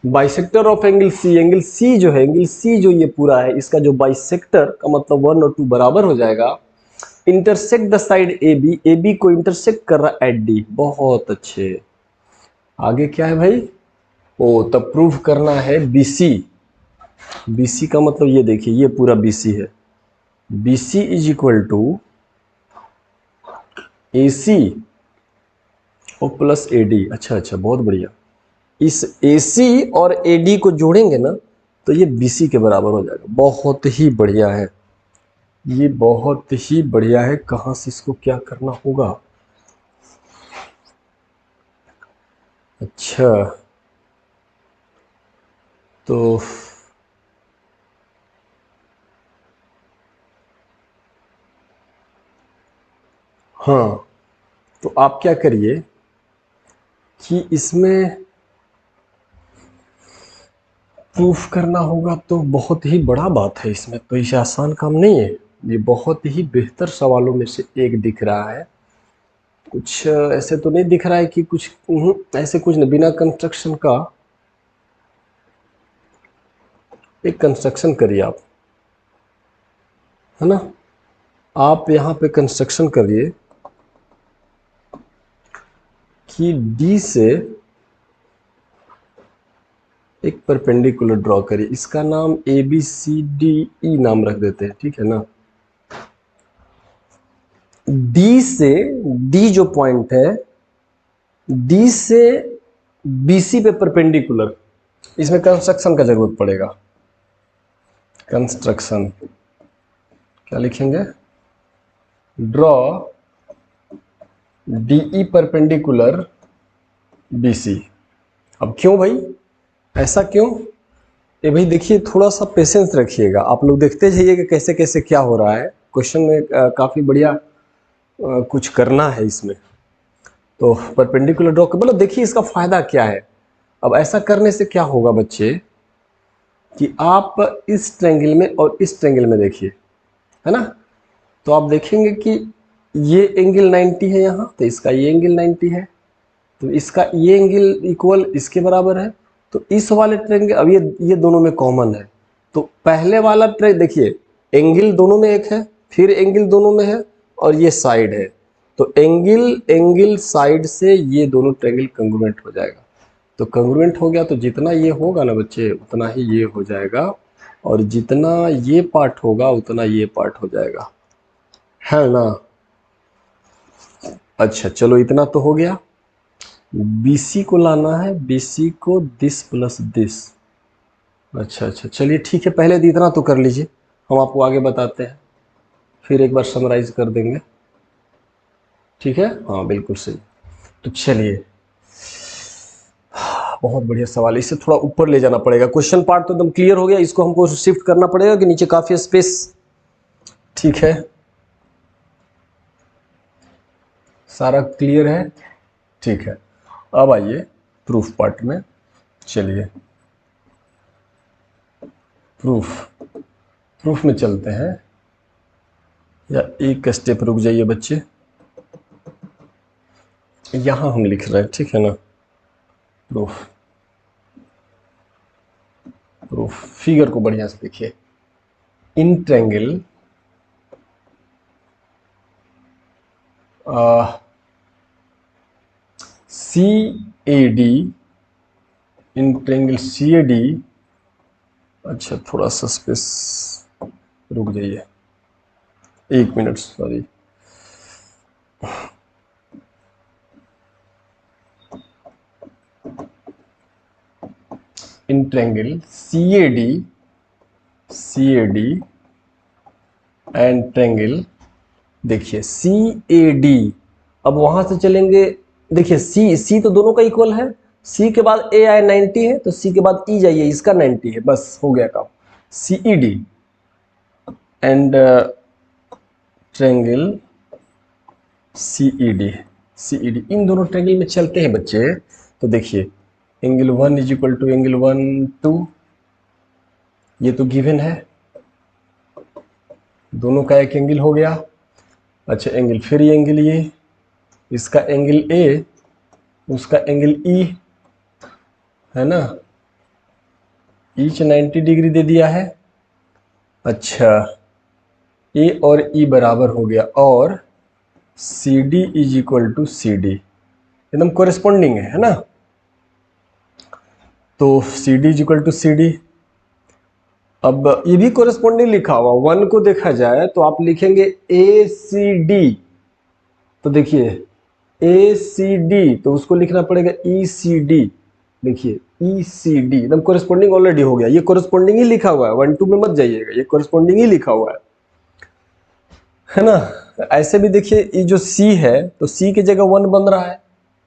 Bisector of angle C, angle C जो है, एंगल सी जो ये पूरा है, इसका जो बाइसेक्टर का मतलब 1 और 2 बराबर हो जाएगा। Intersect the side A B, A B को इंटरसेक्ट कर रहा है एट डी। बहुत अच्छे। आगे क्या है भाई? ओ, तब प्रूफ करना है बीसी। बीसी का मतलब ये देखिए, ये पूरा बीसी है। BC is equal to AC और प्लस एडी। अच्छा अच्छा, बहुत बढ़िया। इस एसी और एडी को जोड़ेंगे ना तो ये बीसी के बराबर हो जाएगा। बहुत ही बढ़िया है, ये बहुत ही बढ़िया है। कहां से इसको क्या करना होगा? अच्छा, तो हाँ, तो आप क्या करिए कि इसमें प्रूफ करना होगा, तो बहुत ही बड़ा बात है इसमें, तो इसे आसान काम नहीं है। ये बहुत ही बेहतर सवालों में से एक दिख रहा है। कुछ ऐसे तो नहीं दिख रहा है कि कुछ ऐसे कुछ नहीं, बिना कंस्ट्रक्शन का। एक कंस्ट्रक्शन करिए आप, है ना। आप यहाँ पे कंस्ट्रक्शन करिए कि डी से एक परपेंडिकुलर ड्रॉ करिए। इसका नाम A B C D E नाम रख देते हैं, ठीक है ना। डी से, डी जो पॉइंट है, डी से बीसी पे परपेंडिकुलर, इसमें कंस्ट्रक्शन का जरूरत पड़ेगा। कंस्ट्रक्शन क्या लिखेंगे? Draw DE perpendicular BC. अब क्यों भाई, ऐसा क्यों? ये भाई देखिए, थोड़ा सा पेशेंस रखिएगा, आप लोग देखते जाइए कि कैसे कैसे क्या हो रहा है। क्वेश्चन में काफी बढ़िया कुछ करना है इसमें। तो परपेंडिकुलर ड्रॉ कर, मतलब देखिए इसका फायदा क्या है। अब ऐसा करने से क्या होगा बच्चे, कि आप इस ट्रायंगल में और इस ट्रायंगल में देखिए, है ना। तो आप देखेंगे कि ये एंगल 90 है यहाँ, तो इसका ये एंगल 90 है, तो इसका ये एंगल इक्वल इसके बराबर है। तो इस वाले ट्रायंगल, अब ये दोनों में कॉमन है, तो पहले वाला ट्रायंगल देखिए, एंगल दोनों में एक है, फिर एंगल दोनों में है, और ये साइड है। तो एंगल एंगल साइड से ये दोनों ट्रायंगल कंग्रुएंट हो जाएगा। तो कंग्रुएंट हो गया, तो जितना ये होगा ना बच्चे, उतना ही ये हो जाएगा, और जितना ये पार्ट होगा उतना ये पार्ट हो जाएगा, है ना। अच्छा चलो, इतना तो हो गया। BC को लाना है, BC को दिस प्लस दिस। अच्छा अच्छा, चलिए ठीक है, पहले इतना तो कर लीजिए, हम आपको आगे बताते हैं, फिर एक बार समराइज कर देंगे। ठीक है, हाँ बिल्कुल सही। तो चलिए, बहुत बढ़िया सवाल है, इसे थोड़ा ऊपर ले जाना पड़ेगा। क्वेश्चन पार्ट तो एकदम क्लियर हो गया, इसको हमको शिफ्ट करना पड़ेगा कि नीचे काफी स्पेस। ठीक है, सारा क्लियर है। ठीक है, अब आइए प्रूफ पार्ट में। चलिए प्रूफ, प्रूफ में चलते हैं, या एक स्टेप रुक जाइए बच्चे, यहां हम लिख रहे हैं, ठीक है ना। प्रूफ, प्रूफ, फिगर को बढ़िया से देखिए। In triangle C A D, in triangle C A D, अच्छा थोड़ा सा स्पेस, रुक जाइए 1 minute, sorry. In triangle C A D and triangle, देखिए सी ए डी, अब वहां से चलेंगे, देखिए सी तो दोनों का इक्वल है, सी के बाद ए आए 90 है, तो सी के बाद ई जाइए, इसका 90 है, बस हो गया काम। C E D and triangle C E D, इन दोनों ट्रायंगल में चलते हैं बच्चे, तो देखिए angle 1 is equal to angle 1 2, ये तो गिवन है, दोनों का एक एंगल हो गया। अच्छा एंगल, फिर ये एंगल, ये इसका एंगल ए, उसका एंगल ई, है ना, ईच 90 डिग्री दे दिया है। अच्छा ए और ई बराबर हो गया, और C D is equal to C D, एकदम कोरेस्पॉन्डिंग है ना। तो C D is equal to C D, अब ये भी कोरेस्पॉन्डिंग लिखा हुआ, 1 को देखा जाए तो आप लिखेंगे ए सी डी, तो देखिए ए सी डी, तो उसको लिखना पड़ेगा ई सी डी, देखिए ई सी डी, एकदम कोरेस्पॉन्डिंग ऑलरेडी हो गया, ये कोरेस्पॉन्डिंग ही लिखा हुआ है, 1 2 में मत जाइएगा, ये कोरेस्पॉन्डिंग ही लिखा हुआ है ना। ऐसे भी देखिए ये जो सी है, तो सी की जगह 1 बन रहा है,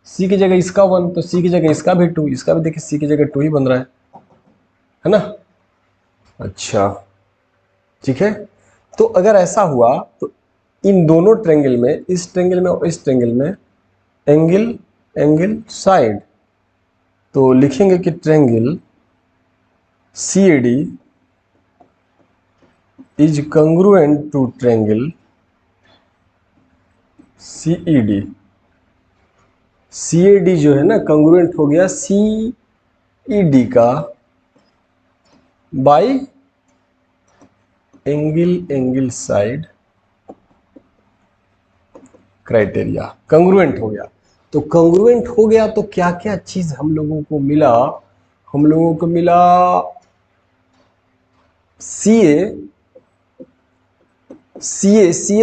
सी की जगह इसका 1, तो सी की जगह इसका भी 2, इसका भी देखिए सी की जगह 2 ही बन रहा है ना। अच्छा ठीक है, तो अगर ऐसा हुआ तो इन दोनों ट्रायंगल में, इस ट्रायंगल में और इस ट्रायंगल में एंगल साइड, तो लिखेंगे कि triangle C A D is congruent to triangle C E D, C A D जो है ना कंग्रुएंट हो गया सी ई डी का by angle side criteria, congruent हो गया। तो कंग्रुएंट हो गया तो क्या क्या चीज हम लोगों को मिला, हम लोगों को मिला सी ए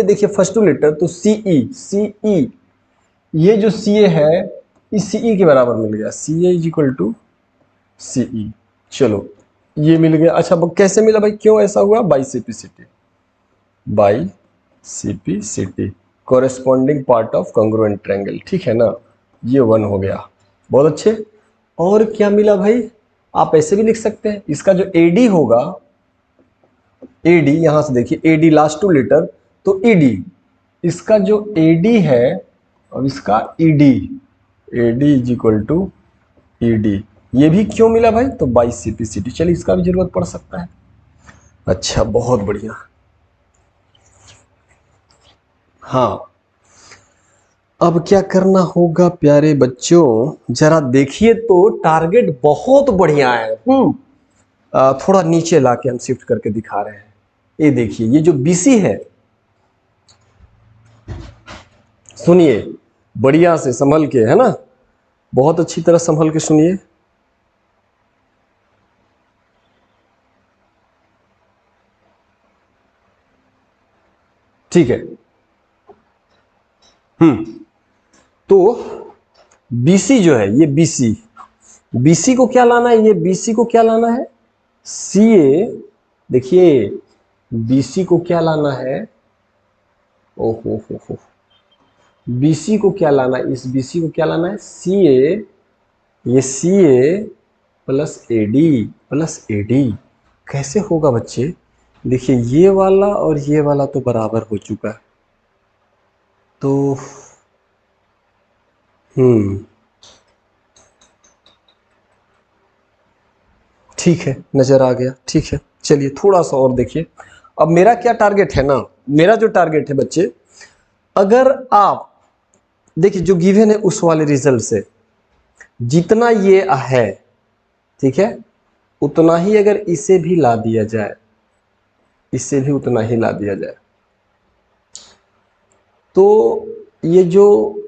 देखिए फर्स्ट टू लेटर, तो सी ई, ये जो सी ए है इस सी ई के बराबर मिल गया, सी A is equal to C ई, चलो ये मिल गया। अच्छा कैसे मिला भाई, क्यों ऐसा हुआ, by CPCT, corresponding part of congruent triangle, ठीक है ना, ये 1 हो गया, बहुत अच्छे। और क्या मिला भाई, आप ऐसे भी लिख सकते हैं, इसका जो एडी होगा, एडी यहां से देखिए, एडी लास्ट 2 लेटर, तो ईडी, इसका जो एडी है और इसका ED, AD is equal to ED, ये भी क्यों मिला भाई, तो बाई सीपीसीटी, चलिए इसका भी जरूरत पड़ सकता है। अच्छा बहुत बढ़िया, हाँ अब क्या करना होगा प्यारे बच्चों, जरा देखिए तो टारगेट बहुत बढ़िया है। थोड़ा नीचे लाके हम शिफ्ट करके दिखा रहे हैं, ये देखिए ये जो बीसी है, सुनिए बढ़िया से संभल के, है ना, बहुत अच्छी तरह संभल के सुनिए। ठीक है, तो BC जो है, ये BC को क्या लाना है, ये BC को क्या लाना है, CA, देखिए BC को क्या लाना है, ओहो हो, BC को क्या लाना है, इस BC को क्या लाना है, CA, ये CA प्लस AD, कैसे होगा बच्चे, देखिए ये वाला और ये वाला तो बराबर हो चुका है, तो ठीक है, नजर आ गया, ठीक है। चलिए थोड़ा सा और देखिए, अब मेरा क्या टारगेट है ना, मेरा जो टारगेट है बच्चे, अगर आप देखिए जो गिवन है उस वाले रिजल्ट से जितना ये है, ठीक है, उतना ही अगर इसे भी ला दिया जाए, इससे भी उतना ही ला दिया जाए, तो ये जो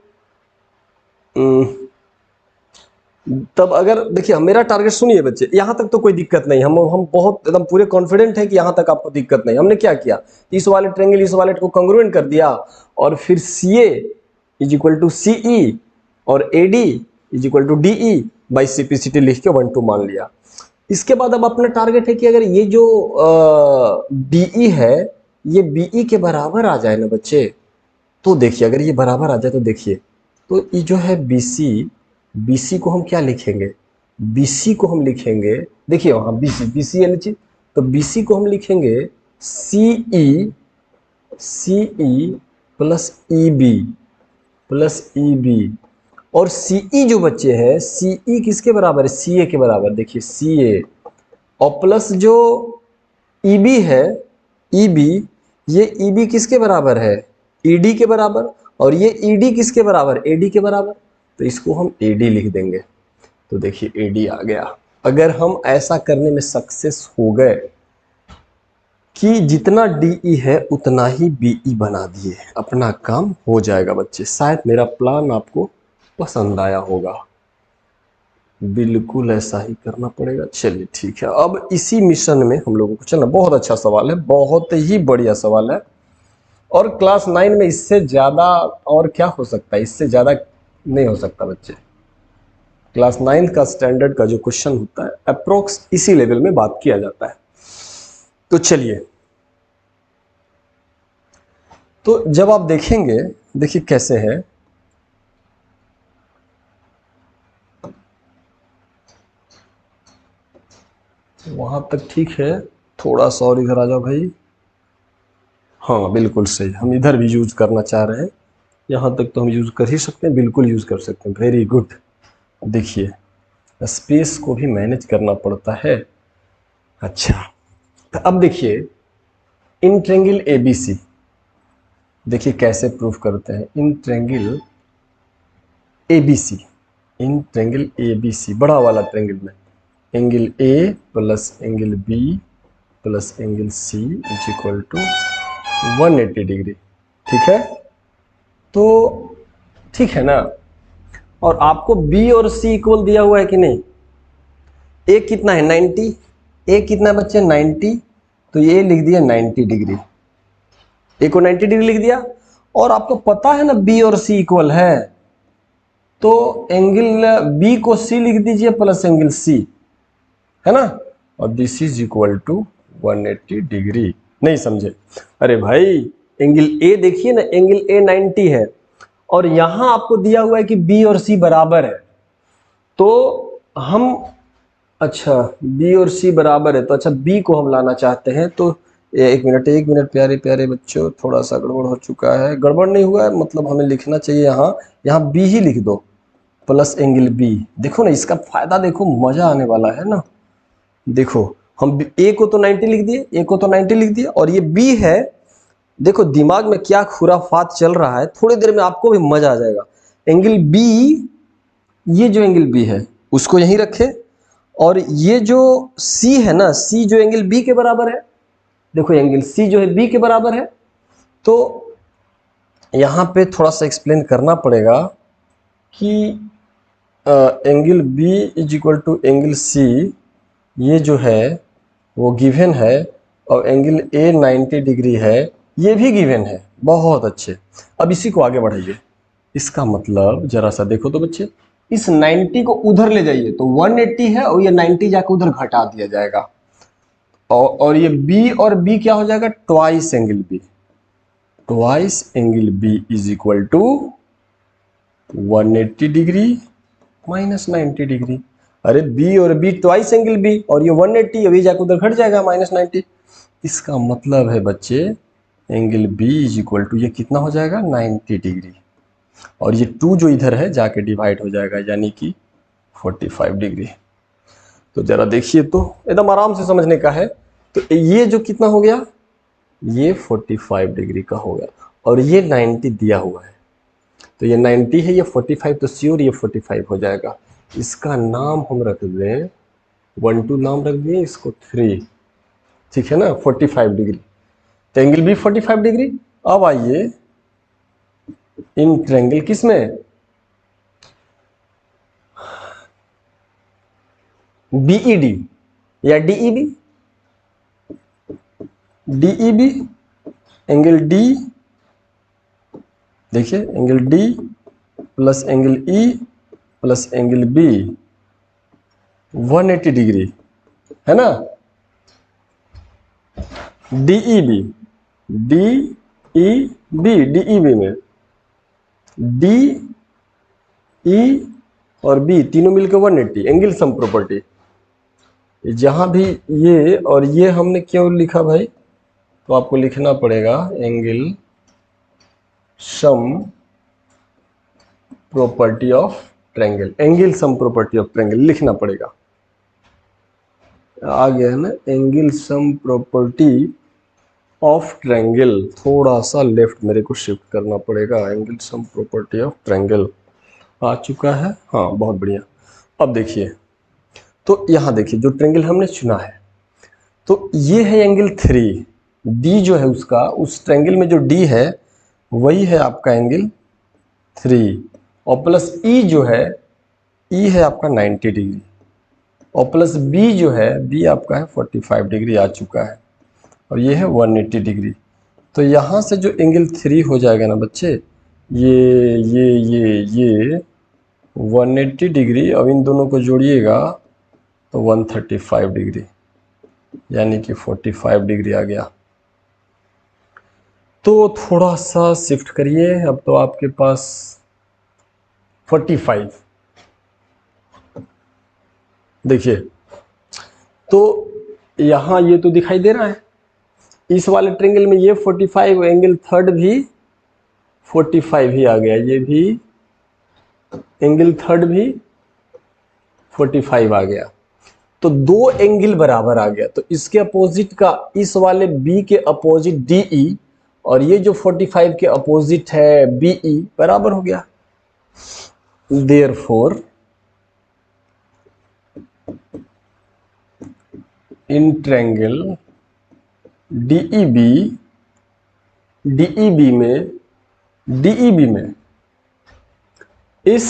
तब अगर देखिए मेरा टारगेट सुनिए बच्चे, यहां तक तो कोई दिक्कत नहीं, हम बहुत एकदम पूरे कॉन्फिडेंट है कि यहां तक आपको दिक्कत नहीं। हमने क्या किया, इस वाले ट्रायंगल इस वाले को कॉन्ग्रुएंट कर दिया और फिर C A is equal to C E और A D is equal to D E by CPCT लिख के 1 2 मान लिया। इसके बाद अब अपना टारगेट है कि अगर ये जो डीई है ये बीई के बराबर आ जाए ना बच्चे, तो देखिए अगर ये बराबर आ जाए तो देखिए, तो ये जो है बीसी, बीसी को हम क्या लिखेंगे, बीसी को हम लिखेंगे, देखिए वहां बीसी बीसी है लीजिए, तो बीसी को हम लिखेंगे CE, CE plus E B, और सीई जो बच्चे है सीई किसके बराबर है, सीए के बराबर, देखिए सीए, और प्लस जो ईबी है, ईबी, ये ईबी किसके बराबर है, ईडी के बराबर, और ये ईडी किसके बराबर, एडी के बराबर, तो इसको हम एडी लिख देंगे। तो देखिए एडी आ गया। अगर हम ऐसा करने में सक्सेस हो गए कि जितना डीई है उतना ही बीई बना दिए, अपना काम हो जाएगा बच्चे। शायद मेरा प्लान आपको पसंद आया होगा, बिल्कुल ऐसा ही करना पड़ेगा। चलिए ठीक है, अब इसी मिशन में हम लोगों को चलना। बहुत अच्छा सवाल है, बहुत ही बढ़िया सवाल है, और क्लास 9 में इससे ज़्यादा और क्या हो सकता है, इससे ज़्यादा नहीं हो सकता बच्चे। क्लास 9 का स्टैंडर्ड का जो क्वेश्चन होता है अप्रोक्स इसी लेवल में बात किया जाता है। तो चलिए, तो जब आप देखेंगे, देखिए कैसे है, वहां तक ठीक है, थोड़ा सा और इधर आ जाओ भाई। हाँ बिल्कुल सही, हम इधर भी यूज करना चाह रहे हैं, यहाँ तक तो हम यूज कर ही सकते हैं, बिल्कुल यूज कर सकते हैं, वेरी गुड। देखिए स्पेस को भी मैनेज करना पड़ता है। अच्छा, तो अब देखिए इन ट्रायंगल एबीसी, देखिए कैसे प्रूफ करते हैं, in triangle ABC, in triangle ABC बड़ा वाला ट्रायंगल में angle A plus angle B plus angle C is equal to 180 degree, ठीक है। तो ठीक है ना, और आपको बी और सी इक्वल दिया हुआ है कि नहीं, ए कितना है 90, ए कितना है बच्चे 90, तो ये लिख दिया 90 डिग्री, ए को 90 डिग्री लिख दिया, और आपको पता है ना बी और सी इक्वल है, तो एंगल बी को सी लिख दीजिए प्लस एंगल सी, है ना, और this is equal to 180 degree. नहीं समझे, अरे भाई एंगल ए देखिए ना, एंगल ए 90 है, और यहां आपको दिया हुआ है कि बी और सी बराबर है, तो हम, अच्छा बी और सी बराबर है, तो अच्छा बी को हम लाना चाहते हैं, तो एक मिनट प्यारे प्यारे बच्चों, थोड़ा सा गड़बड़ हो चुका है, गड़बड़ नहीं हुआ है, मतलब हमें लिखना चाहिए यहाँ बी ही लिख दो प्लस एंगल बी। देखो ना इसका फायदा, देखो मजा आने वाला है ना। देखो हम ए को तो 90 लिख दिए, ए को तो 90 लिख दिए, और ये बी है, देखो दिमाग में क्या खुराफात चल रहा है, थोड़ी देर में आपको भी मजा आ जाएगा। एंगल बी, ये जो एंगल बी है उसको यहीं रखे, और ये जो सी है ना, सी जो एंगल बी के बराबर है, देखो एंगल सी जो है बी के बराबर है, तो यहाँ पे थोड़ा सा एक्सप्लेन करना पड़ेगा कि angle B is equal to angle C, ये जो है वो गिवन है, और एंगल ए 90 डिग्री है, ये भी गिवन है। बहुत अच्छे, अब इसी को आगे बढ़ाइए। इसका मतलब जरा सा देखो तो बच्चे, इस 90 को उधर ले जाइए, तो 180 है, और ये 90 जाकर उधर घटा दिया जाएगा, और ये बी और बी क्या हो जाएगा, twice angle B, twice angle B is equal to 180 degree minus 90 degree. अरे बी और बी ट्वाइस एंगल बी, और ये 180, अभी जाकर उधर घट जाएगा माइनस 90। इसका मतलब है बच्चे angle B is equal to, ये कितना हो जाएगा 90 डिग्री, और ये 2 जो इधर है जाके डिवाइड हो जाएगा, यानी कि 45 डिग्री। तो जरा देखिए, तो एकदम आराम से समझने का है। तो ये जो कितना हो गया, ये 45 डिग्री का हो गया, और ये 90 दिया हुआ है, तो ये 90 है, ये 45, तो श्योर ये 45 हो जाएगा। इसका नाम हम रख दें 1 2 नाम रख दिए, इसको 3, ठीक है ना, 45 डिग्री। तो एंगल भी 45 डिग्री। अब आइए इन ट्रायंगल किस में, बीईडी या डीईबी, डीईबी एंगल डी, देखिए angle D plus angle E plus angle B 180 degree, है ना, डीईबी, डीईबी, डीईबी में डी ई और बी तीनों मिलकर 180, एंगल सम प्रॉपर्टी। जहां भी ये और ये हमने क्यों लिखा भाई, तो आपको लिखना पड़ेगा angle sum property of triangle, angle sum property of triangle लिखना पड़ेगा। आ गया है ना, angle sum property of triangle, थोड़ा सा लेफ्ट मेरे को शिफ्ट करना पड़ेगा, angle sum property of triangle आ चुका है, हाँ बहुत बढ़िया। अब देखिए, तो यहां देखिए जो ट्रायंगल हमने चुना है, तो ये है एंगल 3, डी जो है उसका, उस ट्रायंगल में जो डी है वही है आपका एंगल 3, और प्लस ई जो है, ई है आपका 90 डिग्री, और प्लस बी जो है, बी आपका है 45 डिग्री आ चुका है, और ये है 180 डिग्री। तो यहाँ से जो एंगल 3 हो जाएगा ना बच्चे, ये 180 डिग्री, अब इन दोनों को जोड़िएगा तो 135 डिग्री, यानी कि 45 डिग्री आ गया। तो थोड़ा सा शिफ्ट करिए, अब तो आपके पास 45, देखिए तो यहाँ ये तो दिखाई दे रहा है, इस वाले ट्रायंगल में ये 45, एंगल थर्ड भी 45 ही आ गया, ये भी एंगल थर्ड भी 45 आ गया, तो दो एंगल बराबर आ गया। तो इसके अपोजिट का, इस वाले बी के अपोजिट डीई और ये जो 45 के अपोजिट है बीई बराबर हो गया। Therefore in triangle DEB, DEB में इस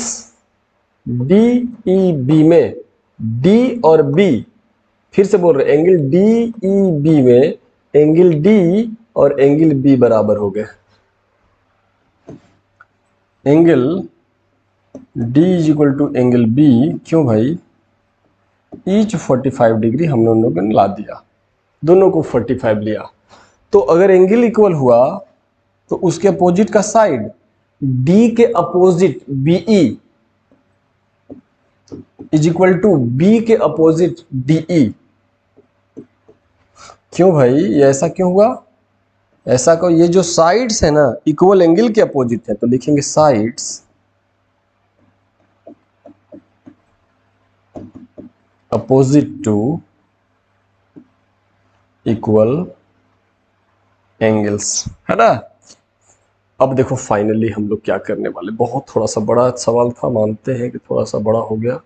डीईबी में डी और बी, फिर से बोल रहे, एंगल डीईबी में एंगल डी और एंगल बी बराबर हो गए। Angle D is equal to angle B, क्यों भाई, ईच 45 डिग्री हम लोगों ने ला दिया, दोनों को 45 लिया। तो अगर एंगल इक्वल हुआ तो उसके अपोजिट का साइड, डी के opposite BE is equal to B के अपोजिट डीई। क्यों भाई, ये ऐसा क्यों हुआ, ऐसा को, ये जो साइड्स है ना इक्वल एंगल के अपोजिट है, तो लिखेंगे sides opposite to equal angles, है ना। अब देखो फाइनली हम लोग क्या करने वाले, बहुत थोड़ा सा बड़ा सवाल था, मानते हैं कि थोड़ा सा बड़ा हो गया,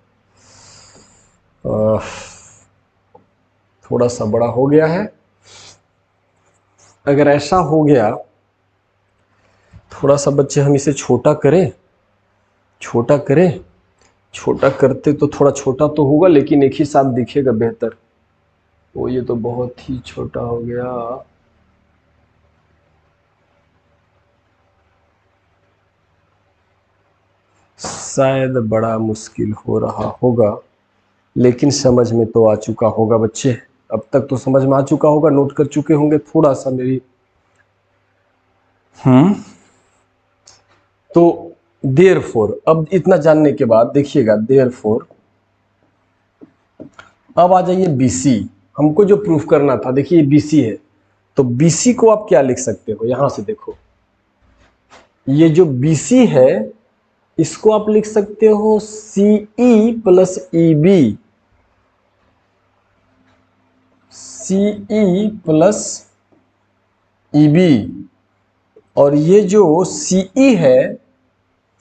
थोड़ा सा बड़ा हो गया है। अगर ऐसा हो गया, थोड़ा सा बच्चे हम इसे छोटा करें, छोटा करें, छोटा करते तो थोड़ा छोटा तो होगा लेकिन एक ही साथ दिखेगा बेहतर। वो ये तो बहुत ही छोटा हो गया, शायद बड़ा मुश्किल हो रहा होगा, लेकिन समझ में तो आ चुका होगा बच्चे, अब तक तो समझ में आ चुका होगा, नोट कर चुके होंगे थोड़ा सा मेरी। तो देयरफॉर, अब इतना जानने के बाद देखिएगा, देयरफॉर अब आ जाइए बीसी, हमको जो प्रूफ करना था, देखिए बीसी है, तो बीसी को आप क्या लिख सकते हो, यहां से देखो, ये जो बीसी है इसको आप लिख सकते हो CE plus EB, CE plus EB, और ये जो सीई है,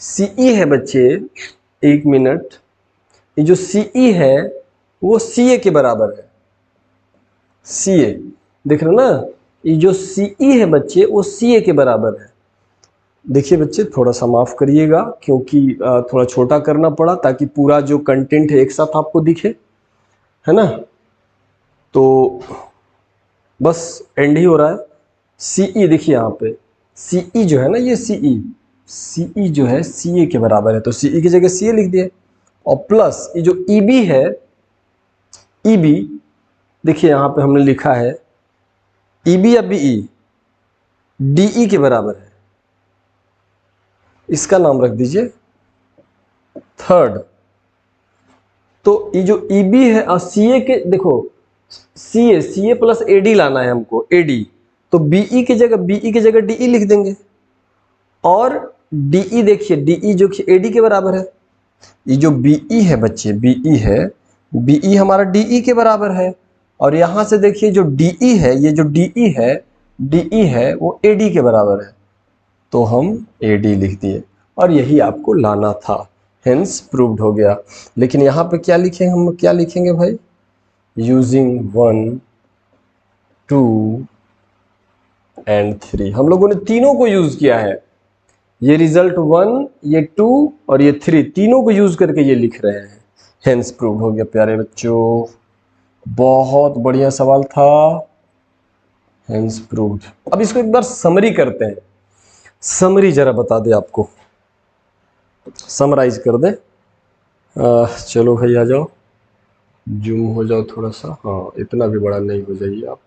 सीई है बच्चे, एक मिनट, ये जो सीई है वो सी ए के बराबर है। सी ए देख रहे हो ना, ये जो सी ई है बच्चे वो सी ए के बराबर है। देखिए बच्चे थोड़ा सा माफ करिएगा क्योंकि थोड़ा छोटा करना पड़ा ताकि पूरा जो कंटेंट है एक साथ आपको दिखे, है ना। तो बस एंड ही हो रहा है। सीई देखिए यहाँ पे सीई जो है ना, ये सीई जो है सीए के बराबर है, तो सीई की जगह सीए लिख दिए। और प्लस ये जो ईबी है, ईबी देखिए यहाँ पे हमने लिखा है ईबी या बीई, डीई के बराबर है, इसका नाम रख दीजिए थर्ड। तो ये जो ईबी है और सीए के देखो, सीए प्लस एडी लाना है हमको, एडी, तो बीई की जगह डीई लिख देंगे। और डीई देखिए, डीई जो कि एडी के बराबर है। ये जो बीई है बच्चे, बीई है, बीई हमारा डीई के बराबर है। और यहां से देखिए जो डीई है, ये जो डीई है, डीई है वो एडी के बराबर है, तो हम एडी लिख दिए और यही आपको लाना था, हेंस प्रूव्ड हो गया। लेकिन यहाँ पे क्या लिखेंगे, हम क्या लिखेंगे भाई, यूजिंग 1 2 एंड 3, हम लोगों ने तीनों को यूज किया है। ये रिजल्ट 1, ये 2 और ये 3 तीनों को यूज करके ये लिख रहे हैं, हेंस प्रूव्ड हो गया प्यारे बच्चों। बहुत बढ़िया सवाल था, हेंस प्रूव्ड। अब इसको एक बार समरी करते हैं, समरी जरा बता दे आपको, समराइज कर दे। चलो भाई आ जाओ, जूम हो जाओ थोड़ा सा, हाँ इतना भी बड़ा नहीं हो जाइए आप,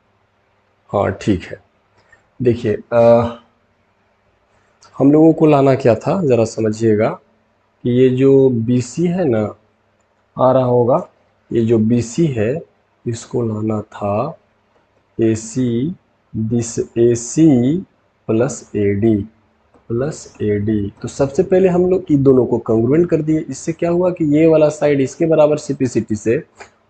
हाँ ठीक है। देखिए हम लोगों को लाना क्या था ज़रा समझिएगा कि ये जो BC है ना, आ रहा होगा, ये जो BC है इसको लाना था AC, this AC plus AD। तो सबसे पहले हम लोग इन दोनों को कंग्रुएंट कर दिए। इससे क्या हुआ कि ये वाला साइड इसके बराबर CPCT से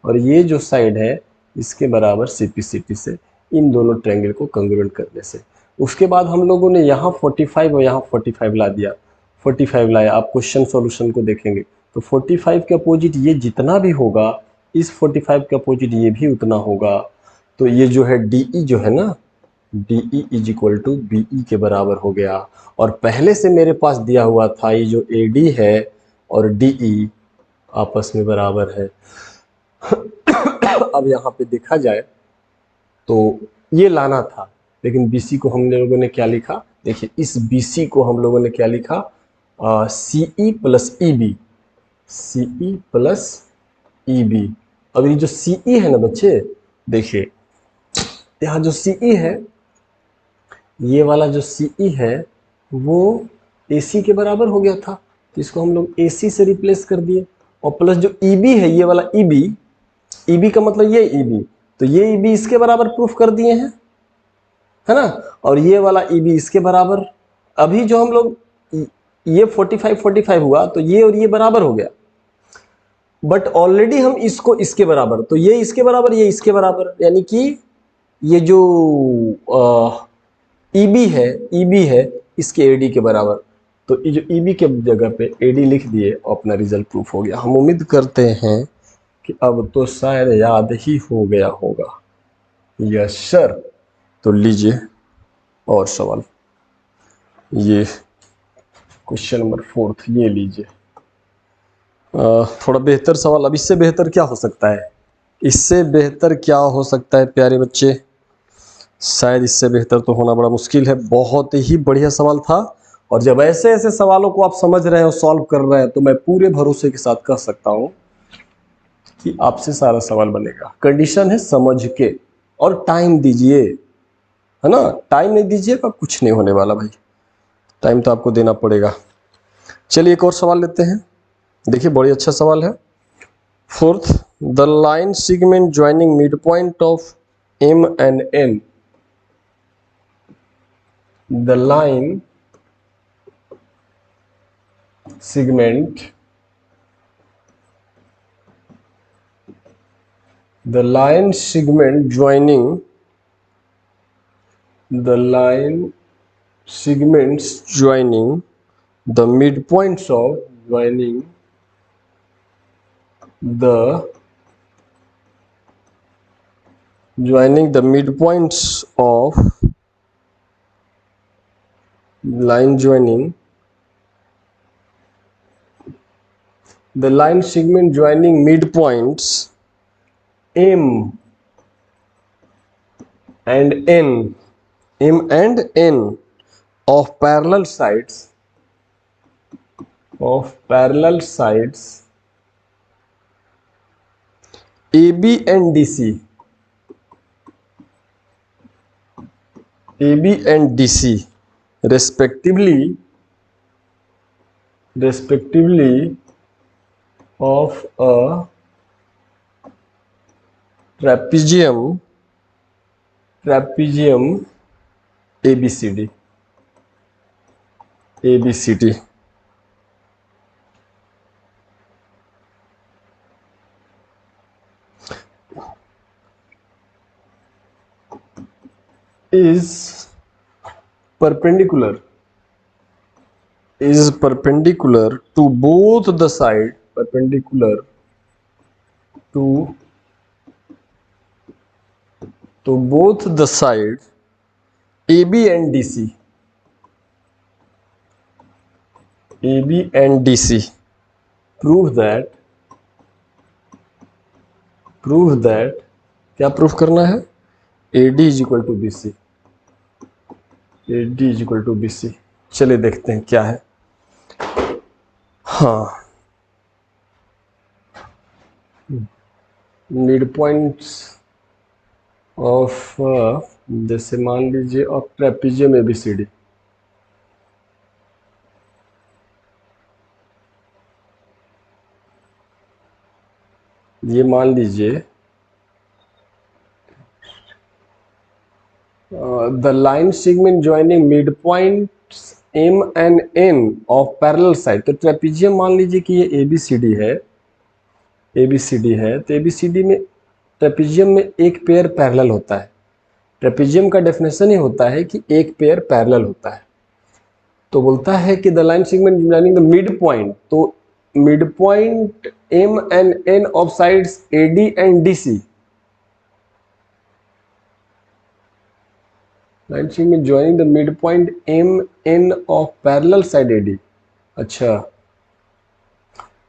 और ये जो साइड है इसके बराबर CPCT से, इन दोनों ट्रायंगल को कंग्रुएंट करने से। उसके बाद हम लोगों ने यहाँ 45 और यहाँ 45 ला दिया, 45 लाया। आप क्वेश्चन सॉल्यूशन को देखेंगे तो 45 के अपोजिट ये जितना भी होगा, इस 45 के अपोजिट ये भी उतना होगा। तो ये जो है DE जो है ना, DE is equal to BE के बराबर हो गया। और पहले से मेरे पास दिया हुआ था ये जो AD है और DE आपस में बराबर है। अब यहाँ पे देखा जाए तो ये लाना था, लेकिन BC को हम लोगों ने क्या लिखा, देखिए इस BC को हम लोगों ने क्या लिखा, CE plus EB, CE plus EB। अब ये जो CE है ना बच्चे, देखिए यहाँ जो CE है, ये वाला जो CE है वो AC के बराबर हो गया था, तो इसको हम लोग AC से रिप्लेस कर दिए। और प्लस जो EB है, ये वाला EB का मतलब ये EB, तो ये EB इसके बराबर प्रूफ कर दिए हैं, है ना। और ये वाला EB इसके बराबर। अभी जो हम लोग ये 45 हुआ तो ये और ये बराबर हो गया, बट ऑलरेडी हम इसको इसके बराबर, तो ये इसके बराबर ये इसके बराबर, यानी कि ये जो EB है इसके AD के बराबर। तो ये जो EB के जगह पे AD लिख दिए और अपना रिजल्ट प्रूफ हो गया। हम उम्मीद करते हैं कि अब तो शायद याद ही हो गया होगा। Yes sir. तो लीजिए और सवाल, ये क्वेश्चन नंबर 4 ये लीजिए। थोड़ा बेहतर सवाल। अब इससे बेहतर क्या हो सकता है, इससे बेहतर क्या हो सकता है प्यारे बच्चे, शायद इससे बेहतर तो होना बड़ा मुश्किल है। बहुत ही बढ़िया सवाल था, और जब ऐसे ऐसे सवालों को आप समझ रहे हैं और सॉल्व कर रहे हैं तो मैं पूरे भरोसे के साथ कह सकता हूं कि आपसे सारा सवाल बनेगा। कंडीशन है समझ के, और टाइम दीजिए, है ना। टाइम नहीं दीजिएगा कुछ नहीं होने वाला भाई, टाइम तो आपको देना पड़ेगा। चलिए एक और सवाल लेते हैं। देखिए बड़ी अच्छा सवाल है। 4th, the line segment joining mid point of M and N, the line segment joining the midpoints of the joining the midpoints of line joining the line segment joining midpoints M and N of parallel sides AB and DC respectively of a trapezium ABCD is perpendicular to both the side AB and DC prove that क्या प्रूफ करना है AD is equal to BC चलिए देखते हैं क्या है। हाँ, मिड पॉइंट्स ऑफ जैसे मान लीजिए ऑफ ट्रेपेजियम ABCD, ये मान लीजिए the line segment joining mid points M and N of parallel side. तो ट्रेपेजियम मान लीजिए कि ये ABCD है तो ABCD में ट्रेपेजियम में एक पेयर पैरेलल होता है। ट्रेपेजियम का डेफिनेशन ही होता है कि एक पेयर पैरेलल होता है। तो बोलता है कि the line segment joining the mid point, तो mid point M and N of sides AD and DC, line segment joining the mid point M N of parallel side AD। अच्छा,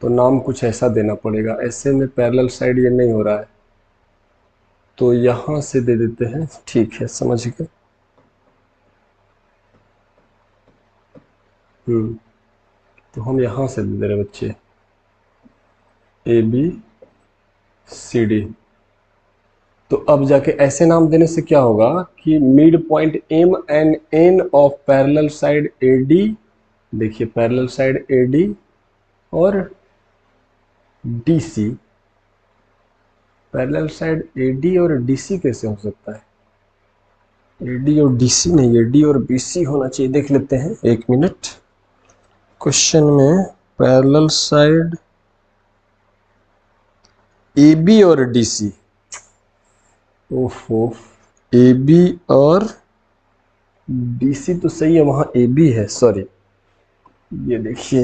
तो नाम कुछ ऐसा देना पड़ेगा, ऐसे में पैरेलल साइड ये नहीं हो रहा है तो यहां से दे देते हैं। ठीक है, समझ गए। तो हम यहां से दे दे रहे बच्चे ABCD। तो अब जाके ऐसे नाम देने से क्या होगा कि mid point M and N of parallel side AD, देखिए पैरेलल साइड AD और DC, पैरेलल साइड AD और DC कैसे हो सकता है? AD और DC नहीं, AD और BC होना चाहिए। देख लेते हैं, एक मिनट। क्वेश्चन में पैरेलल साइड AB और DC, ओहो, AB और DC तो सही है, वहां AB है, सॉरी, ये देखिए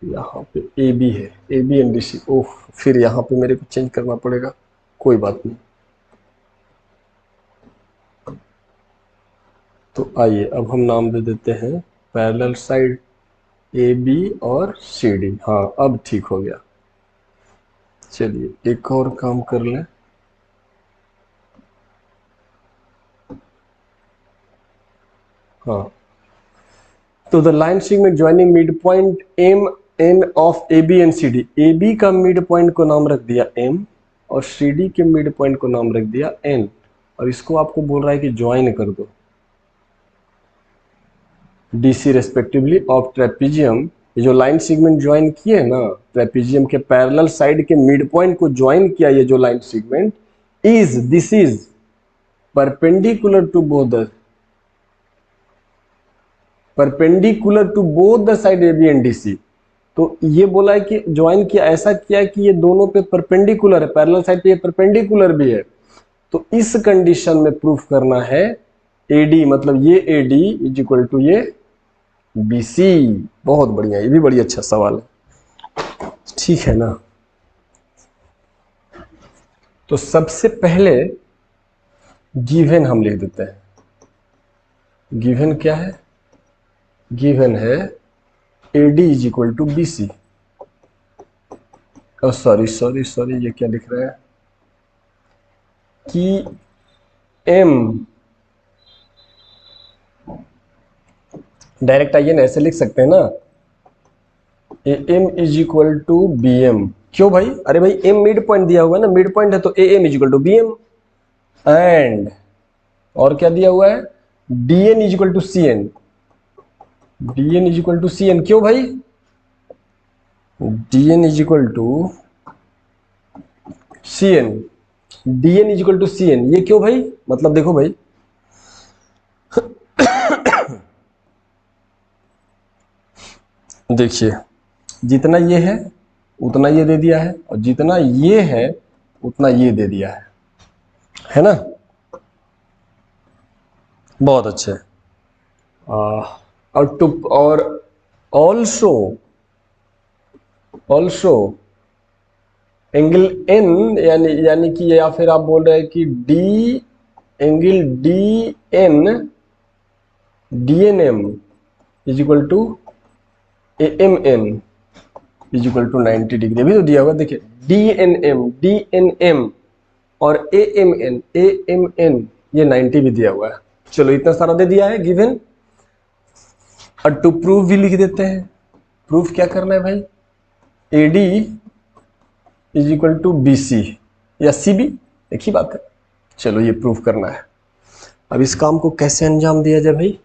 यहाँ पे AB है, AB एंड DC। ओह, फिर यहाँ पे मेरे को चेंज करना पड़ेगा, कोई बात नहीं। तो आइए अब हम नाम दे देते हैं पैरेलल साइड AB और CD। हाँ, अब ठीक हो गया। चलिए एक और काम कर लें। हाँ, तो the line segment joining mid point M N of AB and CD, AB का मिड पॉइंट को नाम रख दिया M और CD के मिड पॉइंट को नाम रख दिया N, और इसको आपको बोल रहा है कि ज्वाइन कर दो DC रेस्पेक्टिवली ऑफ ट्रेपेजियम। ये जो लाइन सेगमेंट ज्वाइन किए ना, ट्रेपेजियम के पैरेलल साइड के मिड पॉइंट को ज्वाइन किया, ये जो line segment this is perpendicular to both the side AB and DC। तो ये बोला है कि ज्वाइन किया, ऐसा किया कि ये दोनों पे परपेंडिकुलर है, पैरेलल साइड पे ये परपेंडिकुलर भी है। तो इस कंडीशन में प्रूफ करना है AD, मतलब ये AD इज इक्वल टू ये BC। बहुत बढ़िया, ये भी बड़ी अच्छा सवाल है, ठीक है ना। तो सबसे पहले गिवन हम लिख देते हैं। गिवन क्या है? गिवन है AD is equal to BC। Sorry sorry sorry, ये क्या लिख रहा है कि M, डायरेक्ट आइए ना, ऐसे लिख सकते हैं ना, AM is equal to BM। क्यों भाई? अरे भाई M मिड पॉइंट दिया हुआ है ना, मिड पॉइंट है तो AM is equal to BM। And और क्या दिया हुआ है? DN is equal to CN। DN is equal to CN। क्यों भाई? DN is equal to CN। DN is equal to CN, ये क्यों भाई? मतलब देखो भाई, देखिए, जितना ये है उतना ये दे दिया है, और जितना ये है उतना ये दे दिया है ना? बहुत अच्छे। और टू और ऑल्सो एंगल N, यानी कि, या फिर आप बोल रहे हैं कि D, angle DN, DNM is equal to AMN is equal to 90 degree. अभी तो दिया हुआ, देखिए DNM और AMN ये 90 भी दिया हुआ है। चलो इतना सारा दे दिया है गिवन। और टू प्रूव भी लिख देते हैं। प्रूफ क्या करना है भाई? AD is equal to BC या CB, एक ही बात है। चलो ये प्रूफ करना है। अब इस काम को कैसे अंजाम दिया जाए भाई?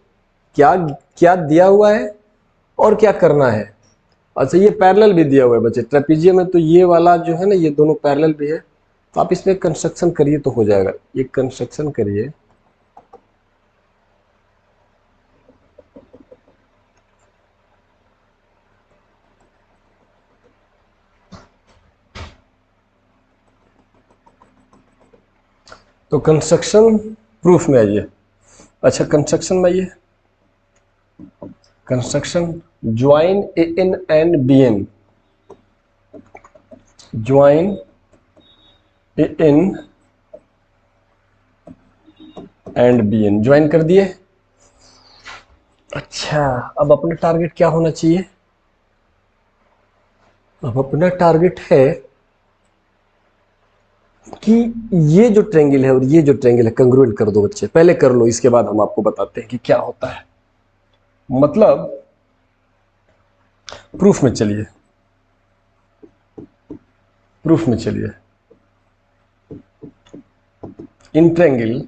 क्या क्या दिया हुआ है और क्या करना है? अच्छा, ये पैरेलल भी दिया हुआ है बच्चे, ट्रेपीजियम में तो ये वाला जो है ना, ये दोनों पैरेलल भी है, तो आप इसमें कंस्ट्रक्शन करिए तो हो जाएगा। ये कंस्ट्रक्शन करिए। तो कंस्ट्रक्शन प्रूफ में आइए। अच्छा, कंस्ट्रक्शन में आइए। Construction join AN and BN। Join AN and BN, join कर दिए। अच्छा, अब अपना टारगेट क्या होना चाहिए? अब अपना टारगेट है कि ये जो ट्रायंगल है और ये जो ट्रायंगल है कंग्रुएंट कर दो बच्चे। पहले कर लो, इसके बाद हम आपको बताते हैं कि क्या होता है। मतलब प्रूफ में चलिए, प्रूफ में चलिए। In triangle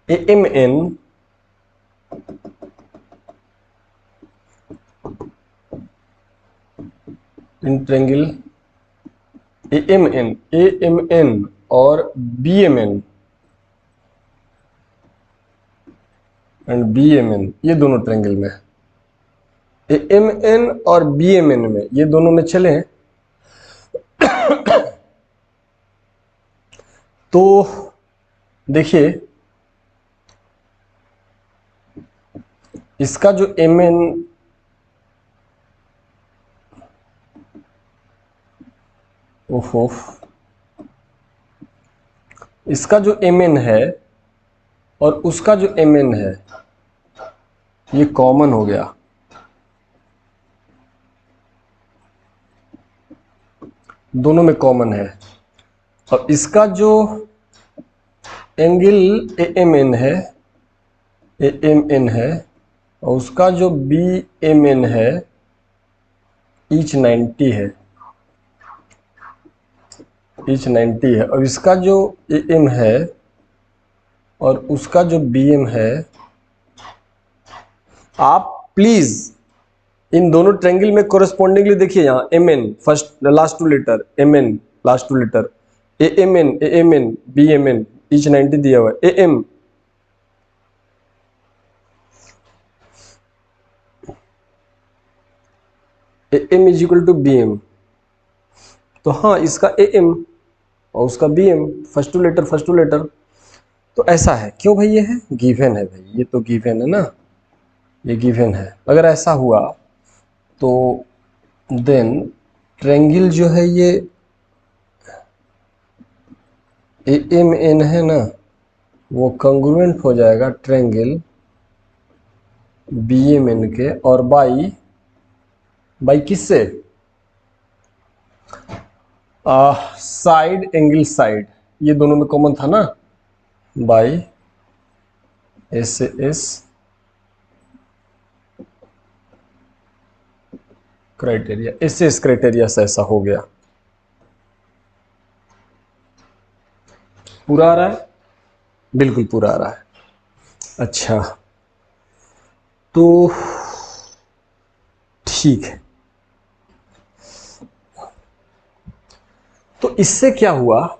AMN in triangle AMN और BMN एंड BMN, ये दोनों ट्रायंगल में, AMN और BMN में, ये दोनों में चले तो देखिए, इसका जो MN, ओहो, इसका जो MN है और उसका जो MN है ये कॉमन हो गया। दोनों में कॉमन है। और इसका जो एंगल AMN है और उसका जो BMN है ईच 90 है, ईच 90 है। और इसका जो AM है और उसका जो BM है, आप प्लीज इन दोनों ट्रायंगल में कोरेस्पोंडिंगली देखिए, यहाँ MN first last two letter, MN last two letter, AMN BMN each 90 दिया हुआ है। AM is equal to BM। तो हाँ, इसका AM और उसका BM फर्स्ट टू लेटर। तो ऐसा है। क्यों भाई? ये है गिवन है भाई, ये तो गिवन है ना, ये गिवन है। अगर ऐसा हुआ तो देन ट्रायंगल जो है ये AMN है ना, वो कंग्रुएंट हो जाएगा ट्रायंगल BMN के, और बाई किससे? साइड एंगल साइड, ये दोनों में कॉमन था ना, by SAS criteria, SS criteria से ऐसा हो गया। पूरा आ रहा है? बिल्कुल पूरा आ रहा है। अच्छा, तो ठीक है, तो इससे क्या हुआ,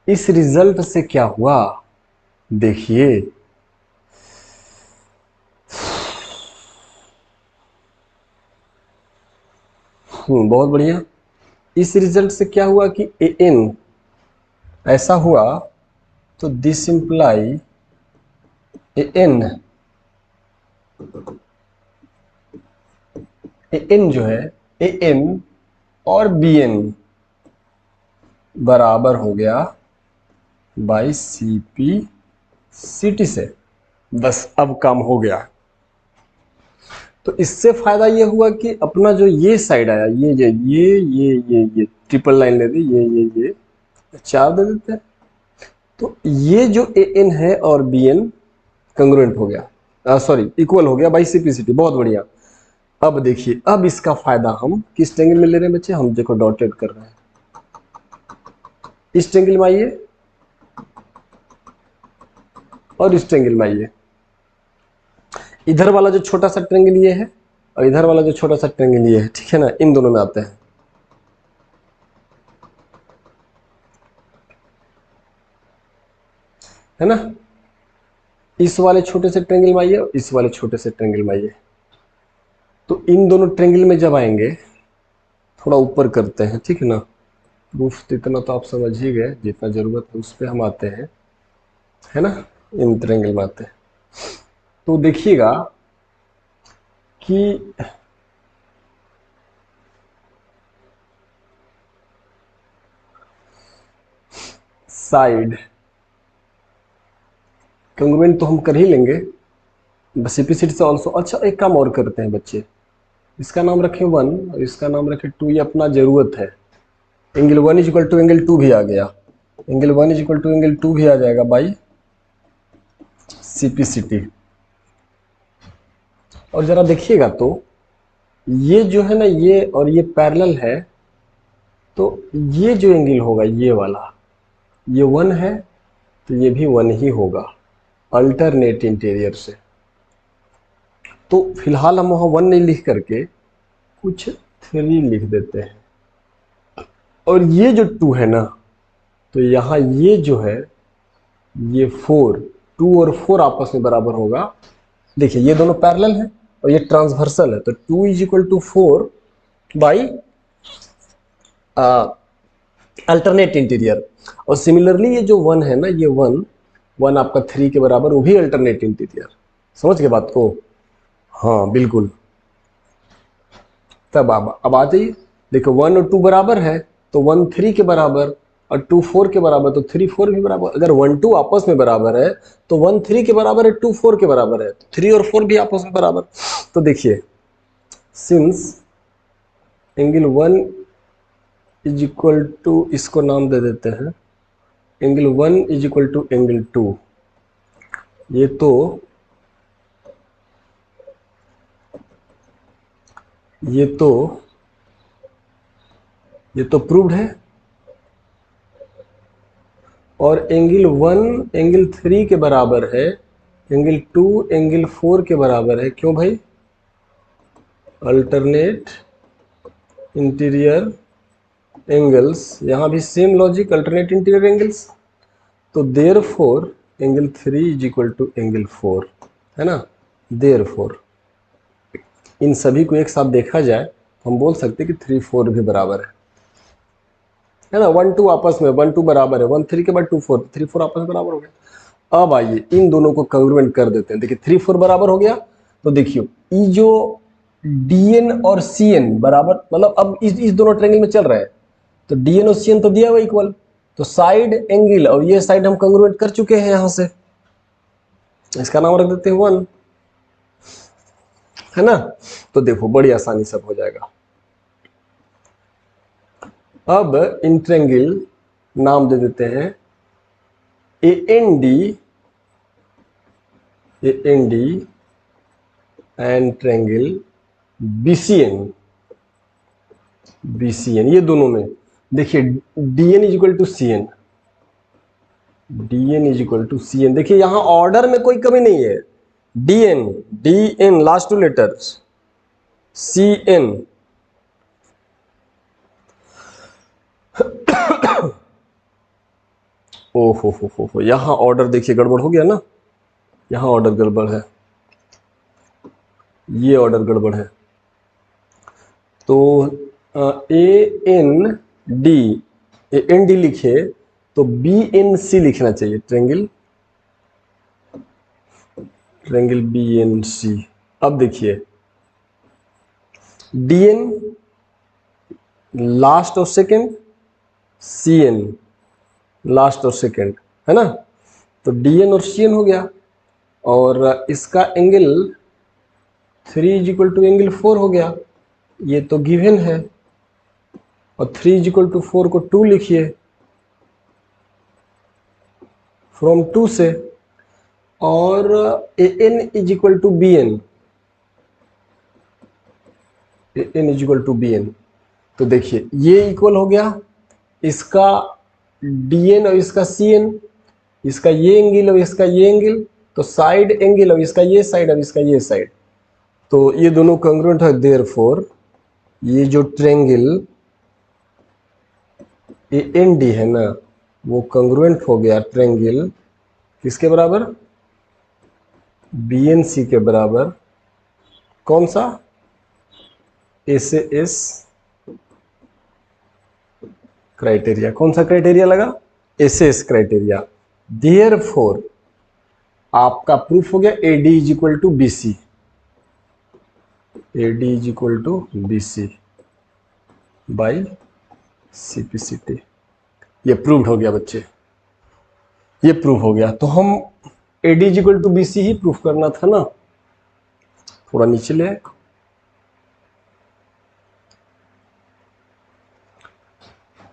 इस रिजल्ट से क्या हुआ, देखिए बहुत बढ़िया। इस रिजल्ट से क्या हुआ कि AN ऐसा हुआ, तो दिस इंप्लाई AN जो है, AN और BN बराबर हो गया बाई CP/CT से। बस अब काम हो गया। तो इससे फायदा ये हुआ कि अपना जो ये साइड आया, ये ट्रिपल लाइन ले दी, ये 4 दे देते हैं, तो ये जो AN है और BN कंग्रुएंट हो गया, सॉरी इक्वल हो गया बाई CP/CT। बहुत बढ़िया। अब देखिए, अब इसका फायदा हम किस ट्रायंगल में ले रहे हैं बच्चे, हम देखो डॉटेड कर रहे हैं, इस ट्रायंगल में आइए और इस ट्रायंगल में आइए। इधर वाला जो छोटा सा ट्रायंगल ये है, और इधर वाला जो छोटा सा ट्रायंगल ये है, ठीक है ना, इन दोनों में आते हैं, है ना। इस वाले छोटे से ट्रायंगल में आइए और इस वाले छोटे से ट्रायंगल में आइए। तो इन दोनों ट्रायंगल में जब आएंगे, थोड़ा ऊपर करते हैं, ठीक है ना, प्रूफ इतना तो आप समझ ही गए, जितना जरूरत है उस पर हम आते हैं, है ना, इन ट्रायंगल में आते हैं। तो देखिएगा कि साइड कंग्रुएंट तो हम कर ही लेंगे, CP/CT से ऑल्सो। अच्छा, एक काम और करते हैं बच्चे, इसका नाम रखें 1 और इसका नाम रखें 2, ये अपना जरूरत है। Angle 1 is equal to angle 2 भी आ गया, angle 1 is equal to angle 2 भी आ जाएगा बाई CP/CT। और जरा देखिएगा तो ये जो है ना, ये और ये पैरेलल है, तो ये जो एंगल होगा ये वाला, ये 1 है, तो ये भी 1 ही होगा अल्टरनेट इंटीरियर से। तो फिलहाल हम वहां 1 नहीं लिख करके कुछ 3 लिख देते हैं, और ये जो 2 है ना, तो यहाँ ये जो है, ये 4, 2 और 4 आपस में बराबर होगा। देखिए ये दोनों पैरेलल है और ये ट्रांसवर्सल है, तो 2 is equal to 4 by alternate interior. और सिमिलरली ये जो 1 है ना, ये 1 आपका 3 के बराबर, वो भी अल्टरनेट इंटीरियर। समझ गए बात को? हाँ बिल्कुल। तब अब आ जाइए, देखो 1 और 2 बराबर है, तो 1 3 के बराबर और 2 4 के बराबर, तो 3 4 भी बराबर। अगर 1 2 आपस में बराबर है तो 1 3 के बराबर है, 2 4 के बराबर है, तो 3 और 4 भी आपस में बराबर। तो देखिए, since angle 1 is equal to, इसको नाम दे देते हैं angle 1 is equal to angle 2, ये तो प्रूव्ड है। और एंगल 1 एंगल 3 के बराबर है, एंगल 2 एंगल 4 के बराबर है। क्यों भाई? अल्टरनेट इंटीरियर एंगल्स, यहां भी same logic, alternate interior angles. तो therefore angle 3 is equal to angle 4, है ना। देयरफॉर इन सभी को एक साथ देखा जाए तो हम बोल सकते हैं कि 3 4 भी बराबर है ना। 1 2 आपस में, 1 2 बराबर है, 1 3 के बाद 2 4, 3 4 आपस में बराबर हो गया। अब आइए इन दोनों को कंग्रुएंट कर देते हैं। देखिए 3 4 बराबर हो गया, तो देखिए ये जो DN और CN बराबर, मतलब अब इस दोनों ट्रायंगल में चल रहे हैं, तो DN और CN तो दिया हुआ इक्वल, तो साइड एंगल, और ये साइड हम कंग्रुएंट कर चुके हैं यहां से, इसका नाम रख देते हैं 1, है ना। तो देखो बड़ी आसानी से हो जाएगा। अब इन ट्रायंगल नाम दे देते हैं AND एंड ट्रायंगल BCN। ये दोनों में देखिए DN is equal to CN, देखिए यहां ऑर्डर में कोई कमी नहीं है। DN last two letters, CN हो, यहां ऑर्डर देखिए गड़बड़ हो गया ना, यहां ऑर्डर गड़बड़ है, ये ऑर्डर गड़बड़ है। तो AND लिखे तो BNC लिखना चाहिए, ट्रायंगल BNC। अब देखिए DN लास्ट और सेकंड, CN लास्ट और सेकंड, है ना। तो DN और CN हो गया, और इसका angle 3 is equal to angle 4 हो गया, ये तो गिवन है। और 3 इज इक्वल टू 4 को 2 लिखिए फ्रॉम 2 से, और AN is equal to BN, तो देखिए ये इक्वल हो गया, इसका DN और इसका CN, इसका ये एंगल और इसका ये एंगल, तो साइड एंगल और इसका ये साइड और इसका ये साइड, तो ये दोनों कंग्रुएंट है। देयरफॉर ये जो ट्रायंगल AND है ना, वो कंग्रुएंट हो गया ट्रायंगल किसके बराबर, BNC के बराबर। कौन सा, SAS क्राइटेरिया। कौन सा क्राइटेरिया लगा, SAS क्राइटेरिया। देयरफॉर आपका प्रूफ हो गया AD is equal to BC, by CPCT। ये प्रूव्ड हो गया बच्चे, ये प्रूफ हो गया। तो हम AD is equal to BC ही प्रूफ करना था ना, थोड़ा नीचे ले आए।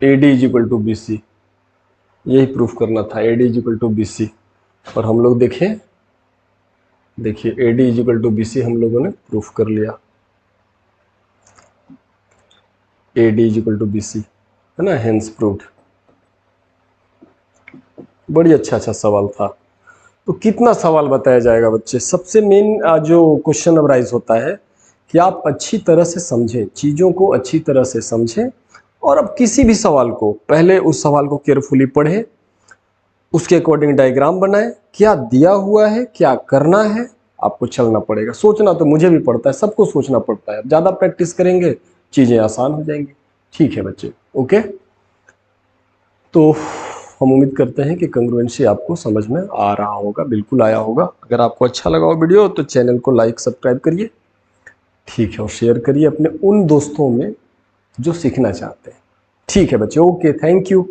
AD is equal to BC, यही प्रूफ करना था, AD is equal to BC। और हम लोग देखें, देखिए AD is equal to BC हम लोगों ने प्रूफ कर लिया, AD is equal to BC, है ना, हेंस प्रूव्ड। बड़ी अच्छा सवाल था। तो कितना सवाल बताया जाएगा बच्चे। सबसे मेन जो क्वेश्चन अब राइज होता है कि आप अच्छी तरह से समझें, चीज़ों को अच्छी तरह से समझें, और अब किसी भी सवाल को पहले उस सवाल को केयरफुली पढ़ें, उसके अकॉर्डिंग डायग्राम बनाएं, क्या दिया हुआ है, क्या करना है, आपको चलना पड़ेगा। सोचना तो मुझे भी पड़ता है, सबको सोचना पड़ता है। ज़्यादा प्रैक्टिस करेंगे चीज़ें आसान हो जाएंगी। ठीक है बच्चे, ओके। तो हम उम्मीद करते हैं कि कंग्रुएंसी आपको समझ में आ रहा होगा, बिल्कुल आया होगा। अगर आपको अच्छा लगा हो वीडियो तो चैनल को लाइक सब्सक्राइब करिए, ठीक है, और शेयर करिए अपने उन दोस्तों में जो सीखना चाहते हैं। ठीक है बच्चे, ओके, थैंक यू।